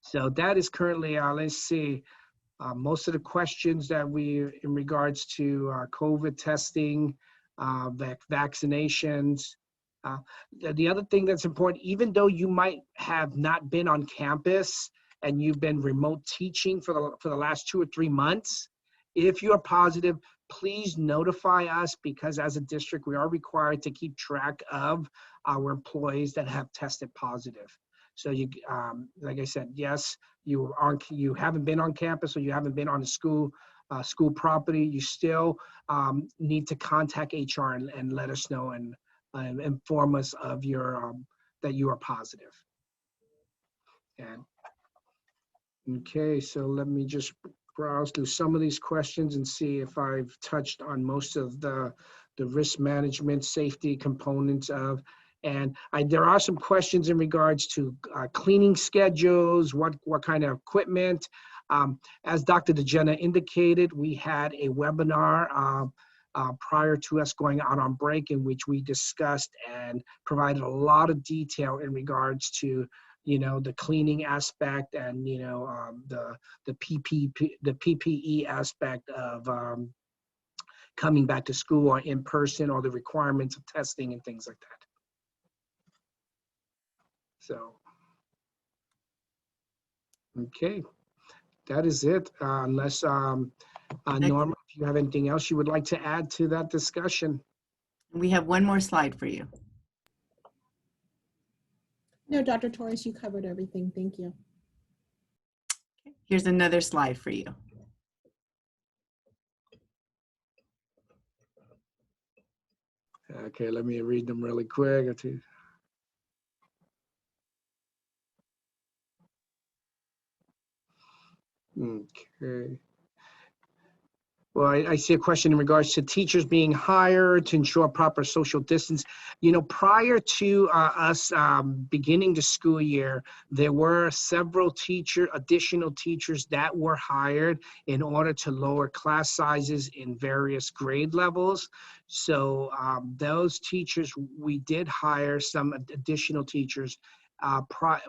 So that is currently, let's see, most of the questions that in regards to COVID testing, vaccinations. The other thing that's important, even though you might have not been on campus and you've been remote teaching for the last 2 or 3 months, if you're positive, please notify us, because as a district, we are required to keep track of our employees that have tested positive. So you, like I said, yes, you haven't been on campus or you haven't been on the school property, you still need to contact HR and let us know and inform us of your that you are positive. And okay, so let me just browse through some of these questions and see if I've touched on most of the risk management safety components of. And there are some questions in regards to cleaning schedules, what kind of equipment. As Dr. DeJena indicated, we had a webinar prior to us going out on break in which we discussed and provided a lot of detail in regards to the cleaning aspect and the PPE aspect of coming back to school or in person, or the requirements of testing and things like that. So, okay, that is it. Unless Norma, if you have anything else you would like to add to that discussion. We have one more slide for you. No, Dr. Torres, you covered everything. Thank you. Here's another slide for you. Okay, let me read them really quick. Okay. Well, I see a question in regards to teachers being hired to ensure proper social distance. Prior to us beginning the school year, there were several additional teachers that were hired in order to lower class sizes in various grade levels. So those teachers, we did hire some additional teachers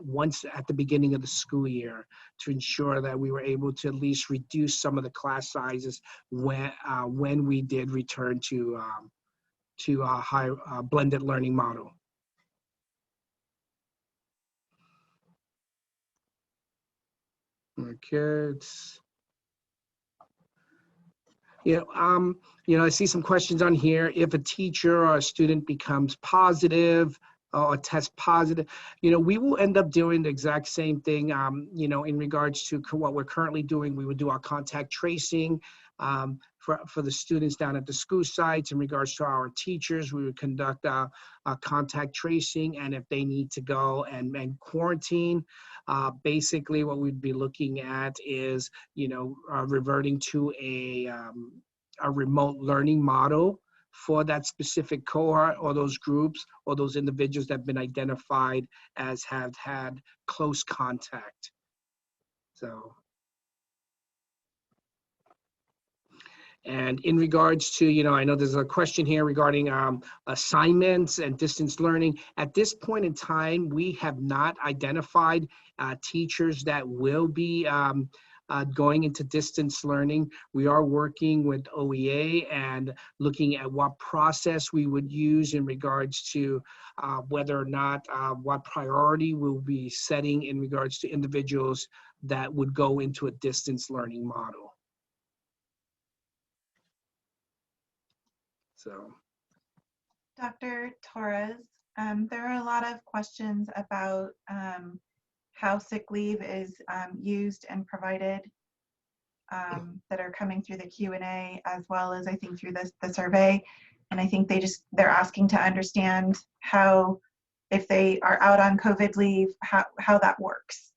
once at the beginning of the school year to ensure that we were able to at least reduce some of the class sizes when we did return to to a blended learning model. Okay. I see some questions on here. If a teacher or a student becomes positive or tests positive, we will end up doing the exact same thing, in regards to what we're currently doing. We would do our contact tracing for the students down at the school sites. In regards to our teachers, we would conduct a contact tracing, and if they need to go and quarantine, basically what we'd be looking at is, reverting to a remote learning model for that specific cohort or those groups or those individuals that have been identified as have had close contact. So, and in regards to, I know there's a question here regarding assignments and distance learning. At this point in time, we have not identified teachers that will be going into distance learning. We are working with OEA and looking at what process we would use in regards to whether or not what priority we'll be setting in regards to individuals that would go into a distance learning model. So, Dr. Torres, there are a lot of questions about how sick leave is used and provided that are coming through the Q&A, as well as I think through the survey. And I think they're asking to understand how, if they are out on COVID leave, how that works.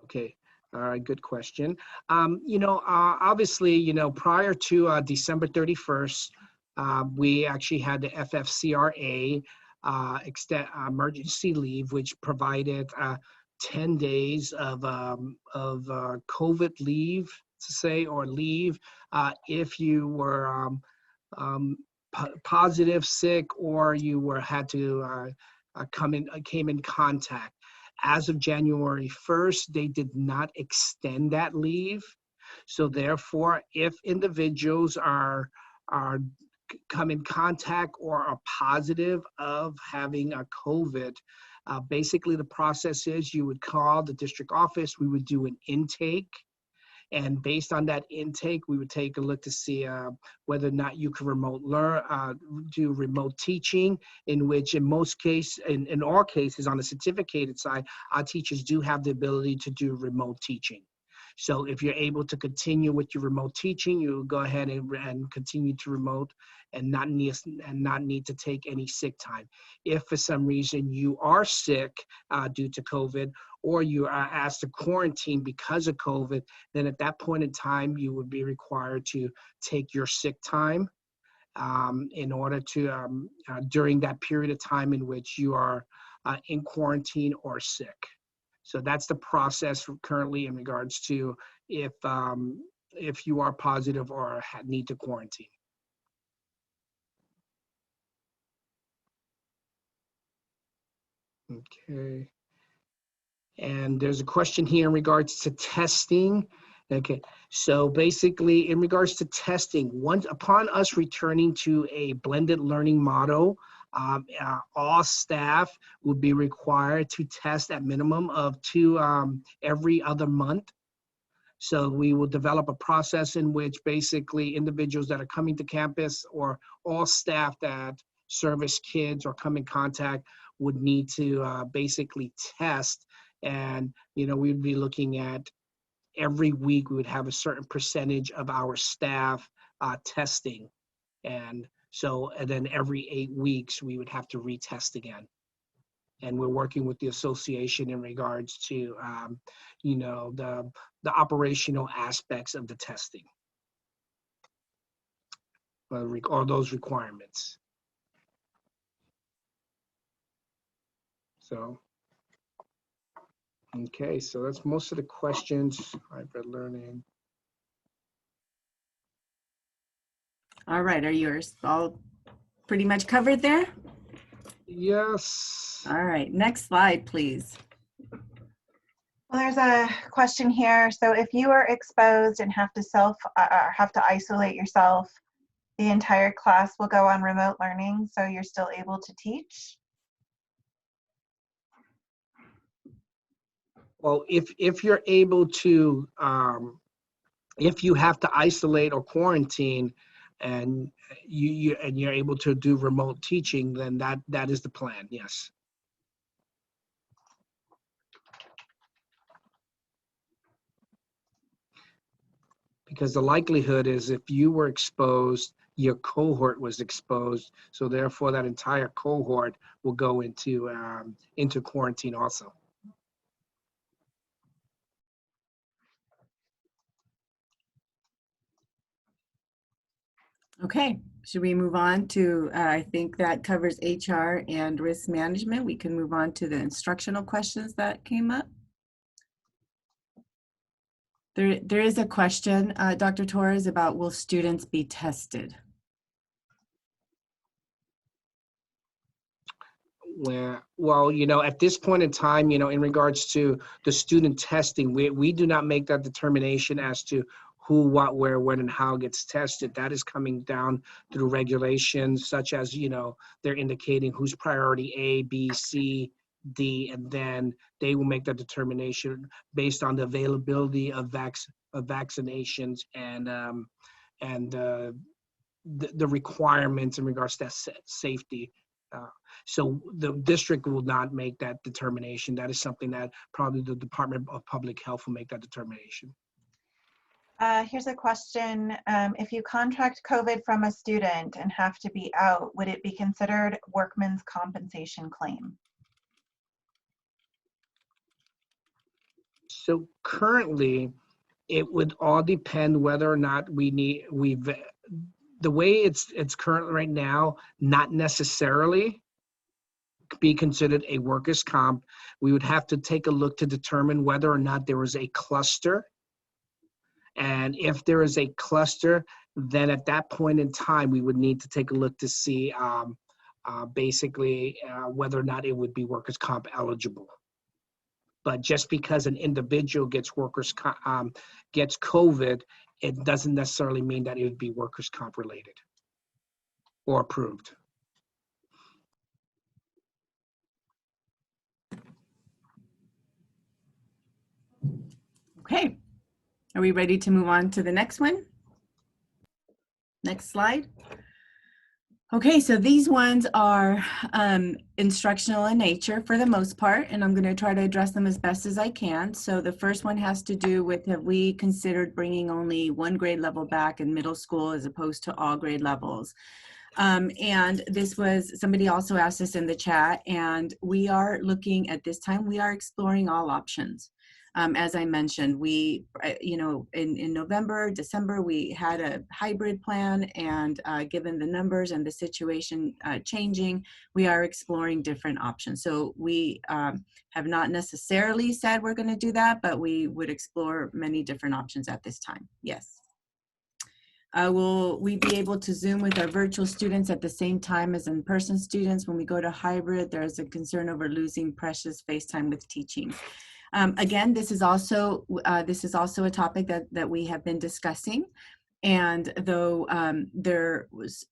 Okay. All right, good question. Obviously, prior to December 31st, we actually had the FFCRA emergency leave, which provided 10 days of COVID leave, to say, or leave if you were positive, sick, or you had to came in contact. As of January 1st, they did not extend that leave. So therefore, if individuals are come in contact or are positive of having a COVID, basically the process is you would call the district office, we would do an intake, and based on that intake, we would take a look to see whether or not you can do remote teaching, in which in most cases, in all cases on the certificated side, our teachers do have the ability to do remote teaching. So if you're able to continue with your remote teaching, you will go ahead and continue to remote and not need to take any sick time. If for some reason you are sick due to COVID, or you are asked to quarantine because of COVID, then at that point in time, you would be required to take your sick time in order to, during that period of time in which you are in quarantine or sick. So that's the process currently in regards to if you are positive or need to quarantine. Okay. And there's a question here in regards to testing. Okay, so basically in regards to testing, upon us returning to a blended learning model, all staff would be required to test at minimum of 2 every other month. So we will develop a process in which basically individuals that are coming to campus or all staff that service kids or come in contact would need to basically test. And, we'd be looking at every week, we would have a certain percentage of our staff testing. And then every 8 weeks, we would have to retest again. And we're working with the association in regards to, the operational aspects of the testing, or those requirements. So, okay, so that's most of the questions. Hybrid learning. All right, are yours all pretty much covered there? Yes. All right, next slide, please. Well, there's a question here. So if you are exposed and have to isolate yourself, the entire class will go on remote learning, so you're still able to teach? Well, if you're able to, if you have to isolate or quarantine, and you're able to do remote teaching, then that is the plan. Yes. Because the likelihood is if you were exposed, your cohort was exposed, so therefore that entire cohort will go into quarantine also. Okay, should we move on to, I think that covers HR and risk management. We can move on to the instructional questions that came up. There is a question, Dr. Torres, about will students be tested? Well, at this point in time, in regards to the student testing, we do not make that determination as to who, what, where, when, and how gets tested. That is coming down through regulations such as, they're indicating who's priority A, B, C, D, and then they will make that determination based on the availability of vaccinations and the requirements in regards to safety. So the district will not make that determination. That is something that probably the Department of Public Health will make that determination. Here's a question. If you contract COVID from a student and have to be out, would it be considered workman's compensation claim? So currently, it would all depend whether or not the way it's currently right now, not necessarily be considered a workers' comp. We would have to take a look to determine whether or not there was a cluster. And if there is a cluster, then at that point in time, we would need to take a look to see basically whether or not it would be workers' comp eligible. But just because an individual gets gets COVID, it doesn't necessarily mean that it would be workers' comp related or approved. Okay, are we ready to move on to the next one? Next slide. Okay, so these ones are instructional in nature for the most part, and I'm going to try to address them as best as I can. So the first one has to do with, have we considered bringing only one grade level back in middle school as opposed to all grade levels? And this was, somebody also asked us in the chat, and we are looking at this time, we are exploring all options. As I mentioned, we, in November, December, we had a hybrid plan, and given the numbers and the situation changing, we are exploring different options. So we have not necessarily said we're going to do that, but we would explore many different options at this time. Yes. Will we be able to Zoom with our virtual students at the same time as in-person students? When we go to hybrid, there's a concern over losing precious face time with teaching. Again, this is also a topic that we have been discussing, and though there was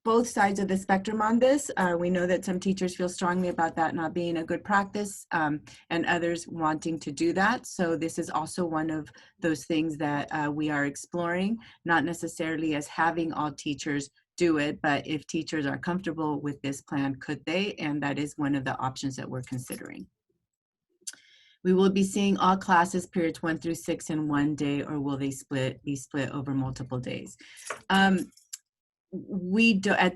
both sides of the spectrum on this. We know that some teachers feel strongly about that not being a good practice, and others wanting to do that. So this is also one of those things that we are exploring, not necessarily as having all teachers do it, but if teachers are comfortable with this plan, could they? And that is one of the options that we're considering. We will be seeing all classes periods 1 through 6 in one day, or will they be split over multiple days? At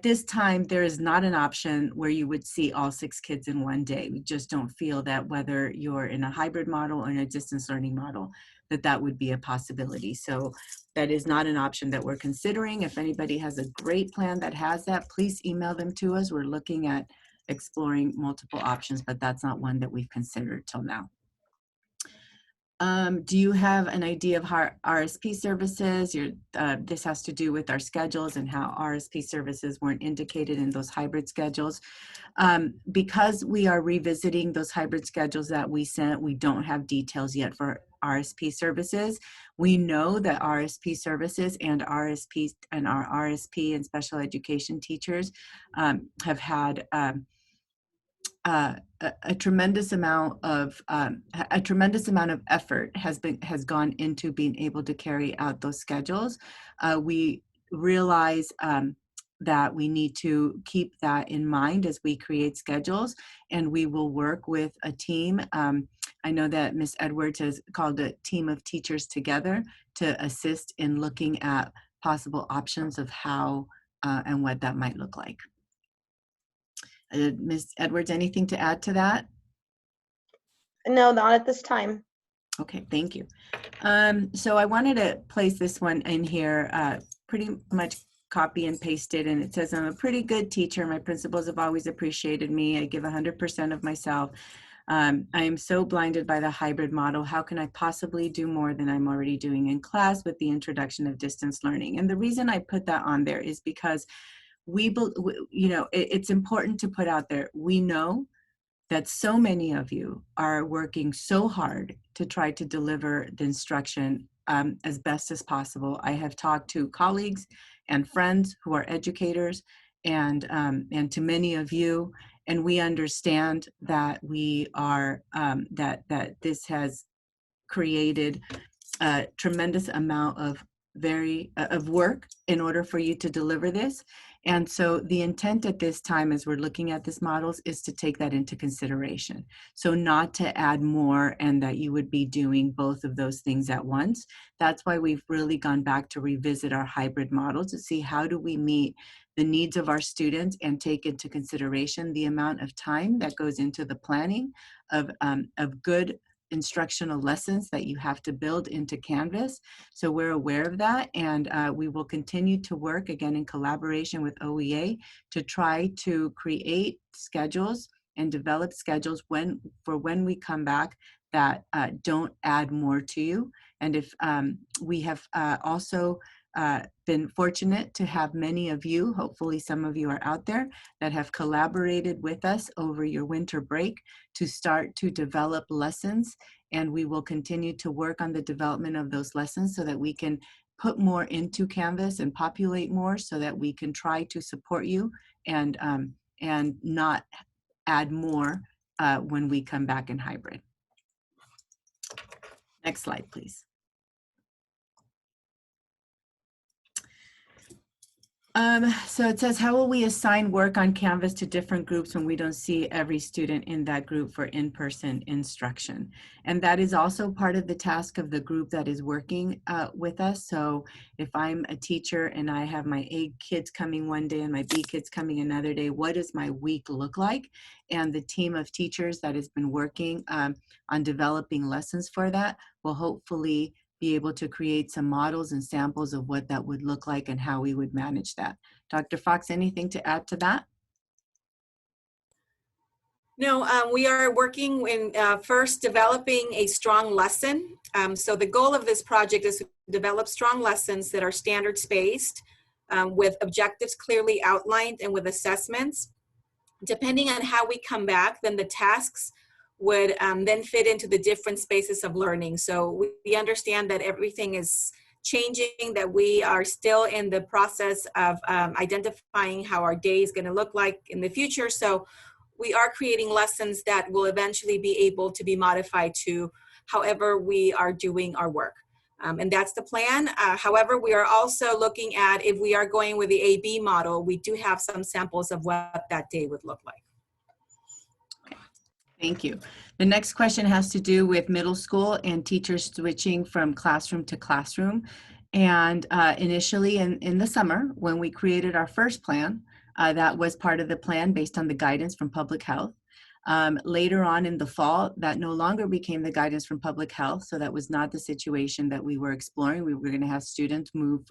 this time, there is not an option where you would see all 6 kids in one day. We just don't feel that whether you're in a hybrid model or in a distance learning model, that would be a possibility. So that is not an option that we're considering. If anybody has a great plan that has that, please email them to us. We're looking at exploring multiple options, but that's not one that we've considered till now. Do you have an idea of how RSP services, this has to do with our schedules and how RSP services weren't indicated in those hybrid schedules. Because we are revisiting those hybrid schedules that we sent, we don't have details yet for RSP services. We know that RSP services and RSPs and our RSP and special education teachers have had a tremendous amount of effort has gone into being able to carry out those schedules. We realize that we need to keep that in mind as we create schedules, and we will work with a team. I know that Ms. Edwards has called a team of teachers together to assist in looking at possible options of how and what that might look like. Ms. Edwards, anything to add to that? No, not at this time. Okay, thank you. So I wanted to place this one in here, pretty much copy and pasted, and it says, I'm a pretty good teacher. My principals have always appreciated me. I give 100% of myself. I am so blinded by the hybrid model. How can I possibly do more than I'm already doing in class with the introduction of distance learning? And the reason I put that on there is because it's important to put out there. We know that so many of you are working so hard to try to deliver the instruction as best as possible. I have talked to colleagues and friends who are educators and to many of you, and we understand that we are, that this has created a tremendous amount of work in order for you to deliver this. And so the intent at this time, as we're looking at this models, is to take that into consideration. So not to add more and that you would be doing both of those things at once. That's why we've really gone back to revisit our hybrid model to see how do we meet the needs of our students and take into consideration the amount of time that goes into the planning of good instructional lessons that you have to build into Canvas. So we're aware of that, and we will continue to work again in collaboration with OEA to try to create schedules and develop schedules for when we come back that don't add more to you. And if we have also been fortunate to have many of you, hopefully some of you are out there, that have collaborated with us over your winter break to start to develop lessons. And we will continue to work on the development of those lessons so that we can put more into Canvas and populate more so that we can try to support you and not add more when we come back in hybrid. Next slide, please. So it says, how will we assign work on Canvas to different groups when we don't see every student in that group for in-person instruction? And that is also part of the task of the group that is working with us. So if I'm a teacher and I have my A kids coming one day and my B kids coming another day, what does my week look like? And the team of teachers that has been working on developing lessons for that will hopefully be able to create some models and samples of what that would look like and how we would manage that. Dr. Fox, anything to add to that? No, we are working in first developing a strong lesson. So the goal of this project is to develop strong lessons that are standards-based with objectives clearly outlined and with assessments. Depending on how we come back, then the tasks would then fit into the different spaces of learning. So we understand that everything is changing, that we are still in the process of identifying how our day is going to look like in the future. So we are creating lessons that will eventually be able to be modified to however we are doing our work. And that's the plan. However, we are also looking at, if we are going with the AB model, we do have some samples of what that day would look like. Thank you. The next question has to do with middle school and teachers switching from classroom to classroom. And initially in the summer, when we created our first plan, that was part of the plan based on the guidance from public health. Later on in the fall, that no longer became the guidance from public health. So that was not the situation that we were exploring. We were going to have students move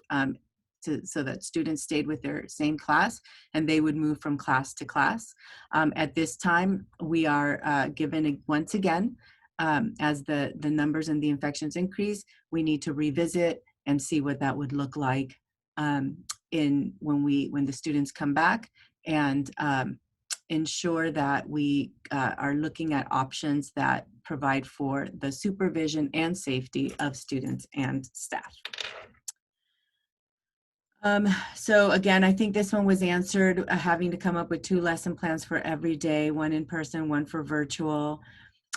so that students stayed with their same class and they would move from class to class. At this time, we are given once again as the numbers and the infections increase, we need to revisit and see what that would look like when the students come back, and ensure that we are looking at options that provide for the supervision and safety of students and staff. So again, I think this one was answered, having to come up with 2 lesson plans for every day, 1 in person, 1 for virtual.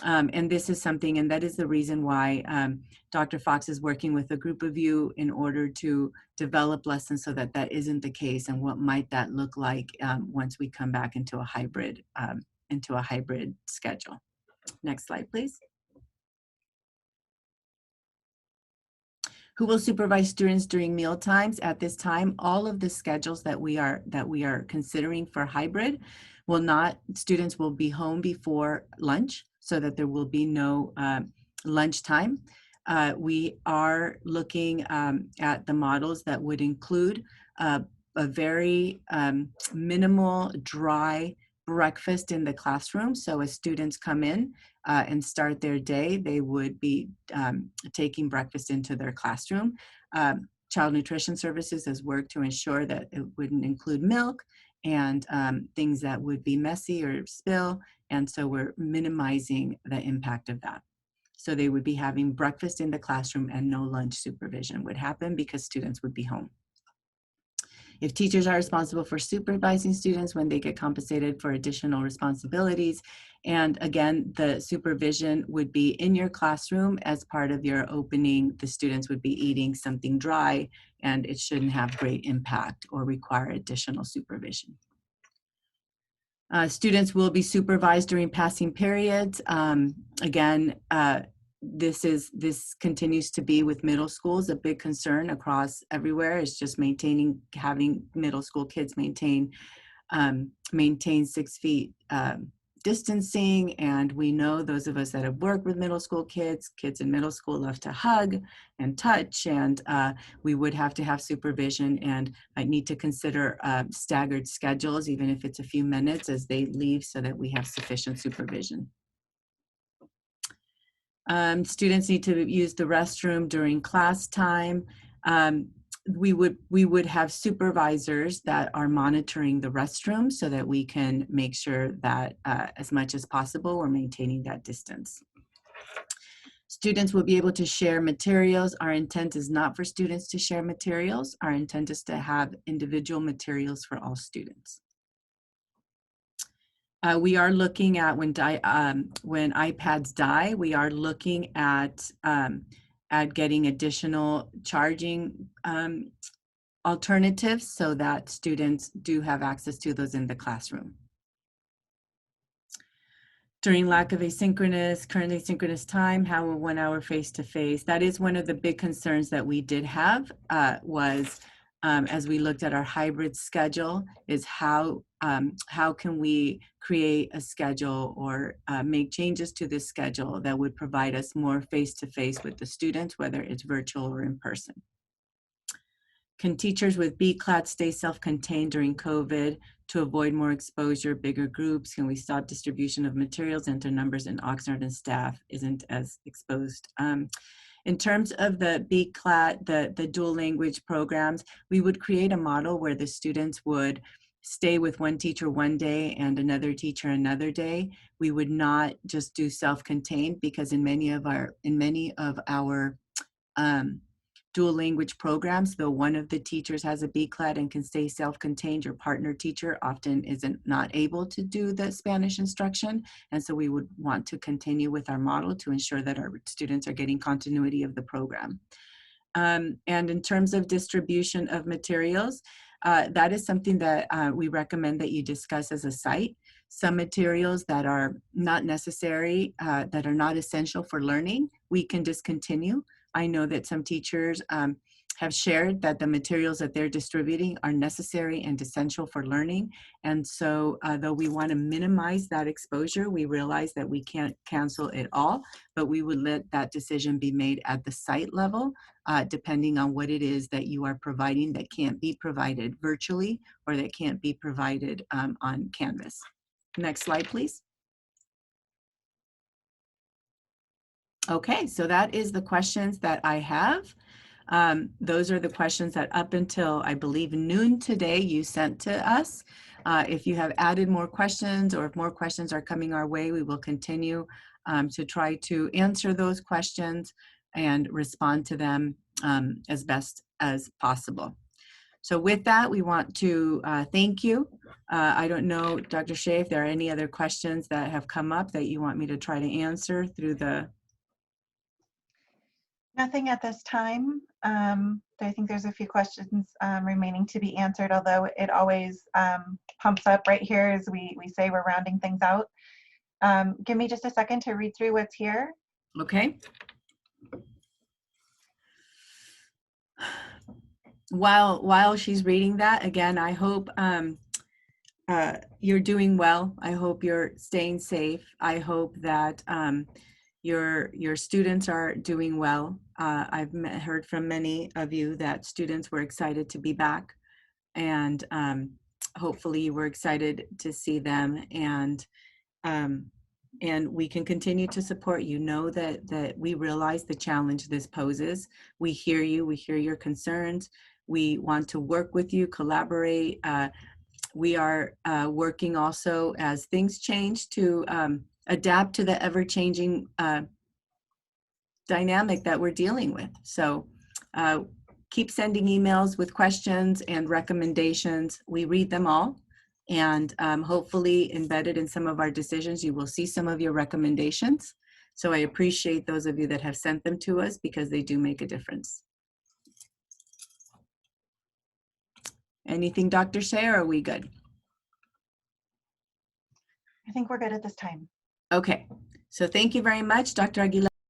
And this is something, and that is the reason why Dr. Fox is working with a group of you in order to develop lessons so that that isn't the case, and what might that look like once we come back into a hybrid schedule. Next slide, please. Who will supervise students during meal times? At this time, all of the schedules that we are considering for hybrid students will be home before lunch, so that there will be no lunch time. We are looking at the models that would include a very minimal, dry breakfast in the classroom. So as students come in and start their day, they would be taking breakfast into their classroom. Child Nutrition Services has worked to ensure that it wouldn't include milk and things that would be messy or spill. And so we're minimizing the impact of that. So they would be having breakfast in the classroom, and no lunch supervision would happen because students would be home. If teachers are responsible for supervising students when they get compensated for additional responsibilities, and again, the supervision would be in your classroom as part of your opening, the students would be eating something dry, and it shouldn't have great impact or require additional supervision. Students will be supervised during passing periods. Again, this continues to be with middle schools a big concern across everywhere. Is just having middle school kids maintain 6 feet distancing. And we know, those of us that have worked with middle school kids in middle school love to hug and touch, and we would have to have supervision, and I need to consider staggered schedules, even if it's a few minutes as they leave, so that we have sufficient supervision. Students need to use the restroom during class time. We would have supervisors that are monitoring the restroom so that we can make sure that as much as possible we're maintaining that distance. Students will be able to share materials. Our intent is not for students to share materials. Our intent is to have individual materials for all students. We are looking at when iPads die, we are looking at getting additional charging alternatives so that students do have access to those in the classroom. During lack of currently synchronous time, how will 1 hour face-to-face? That is one of the big concerns that we did have as we looked at our hybrid schedule, is how can we create a schedule or make changes to this schedule that would provide us more face-to-face with the students, whether it's virtual or in person. Can teachers with BCLAT stay self-contained during COVID to avoid more exposure, bigger groups? Can we stop distribution of materials into numbers in Oxnard and staff isn't as exposed? In terms of the BCLAT, the dual language programs, we would create a model where the students would stay with one teacher one day and another teacher another day. We would not just do self-contained, because in many of our dual language programs, though one of the teachers has a BCLAT and can stay self-contained, your partner teacher often not able to do the Spanish instruction. And so we would want to continue with our model to ensure that our students are getting continuity of the program. And in terms of distribution of materials, that is something that we recommend that you discuss as a site. Some materials that are not necessary, that are not essential for learning, we can discontinue. I know that some teachers have shared that the materials that they're distributing are necessary and essential for learning. And so though we want to minimize that exposure, we realize that we can't cancel it all, but we would let that decision be made at the site level, depending on what it is that you are providing that can't be provided virtually or that can't be provided on Canvas. Next slide, please. Okay, so that is the questions that I have. Those are the questions that up until, I believe, noon today you sent to us. If you have added more questions or if more questions are coming our way, we will continue to try to answer those questions and respond to them as best as possible. So with that, we want to thank you. I don't know, Dr. Shea, if there are any other questions that have come up that you want me to try to answer through the... Nothing at this time. I think there's a few questions remaining to be answered, although it always pumps up right here as we say we're rounding things out. Give me just a second to read through what's here. Okay. While she's reading that, again, I hope you're doing well. I hope you're staying safe. I hope that your students are doing well. I've heard from many of you that students were excited to be back, and hopefully you were excited to see them, and we can continue to support you. Know that we realize the challenge this poses. We hear you. We hear your concerns. We want to work with you, collaborate. We are working also as things change to adapt to the ever-changing dynamic that we're dealing with. So keep sending emails with questions and recommendations. We read them all, and hopefully embedded in some of our decisions, you will see some of your recommendations. So I appreciate those of you that have sent them to us because they do make a difference. Anything, Dr. Shea, or are we good? I think we're good at this time. Okay, so thank you very much, Dr. Aguilar.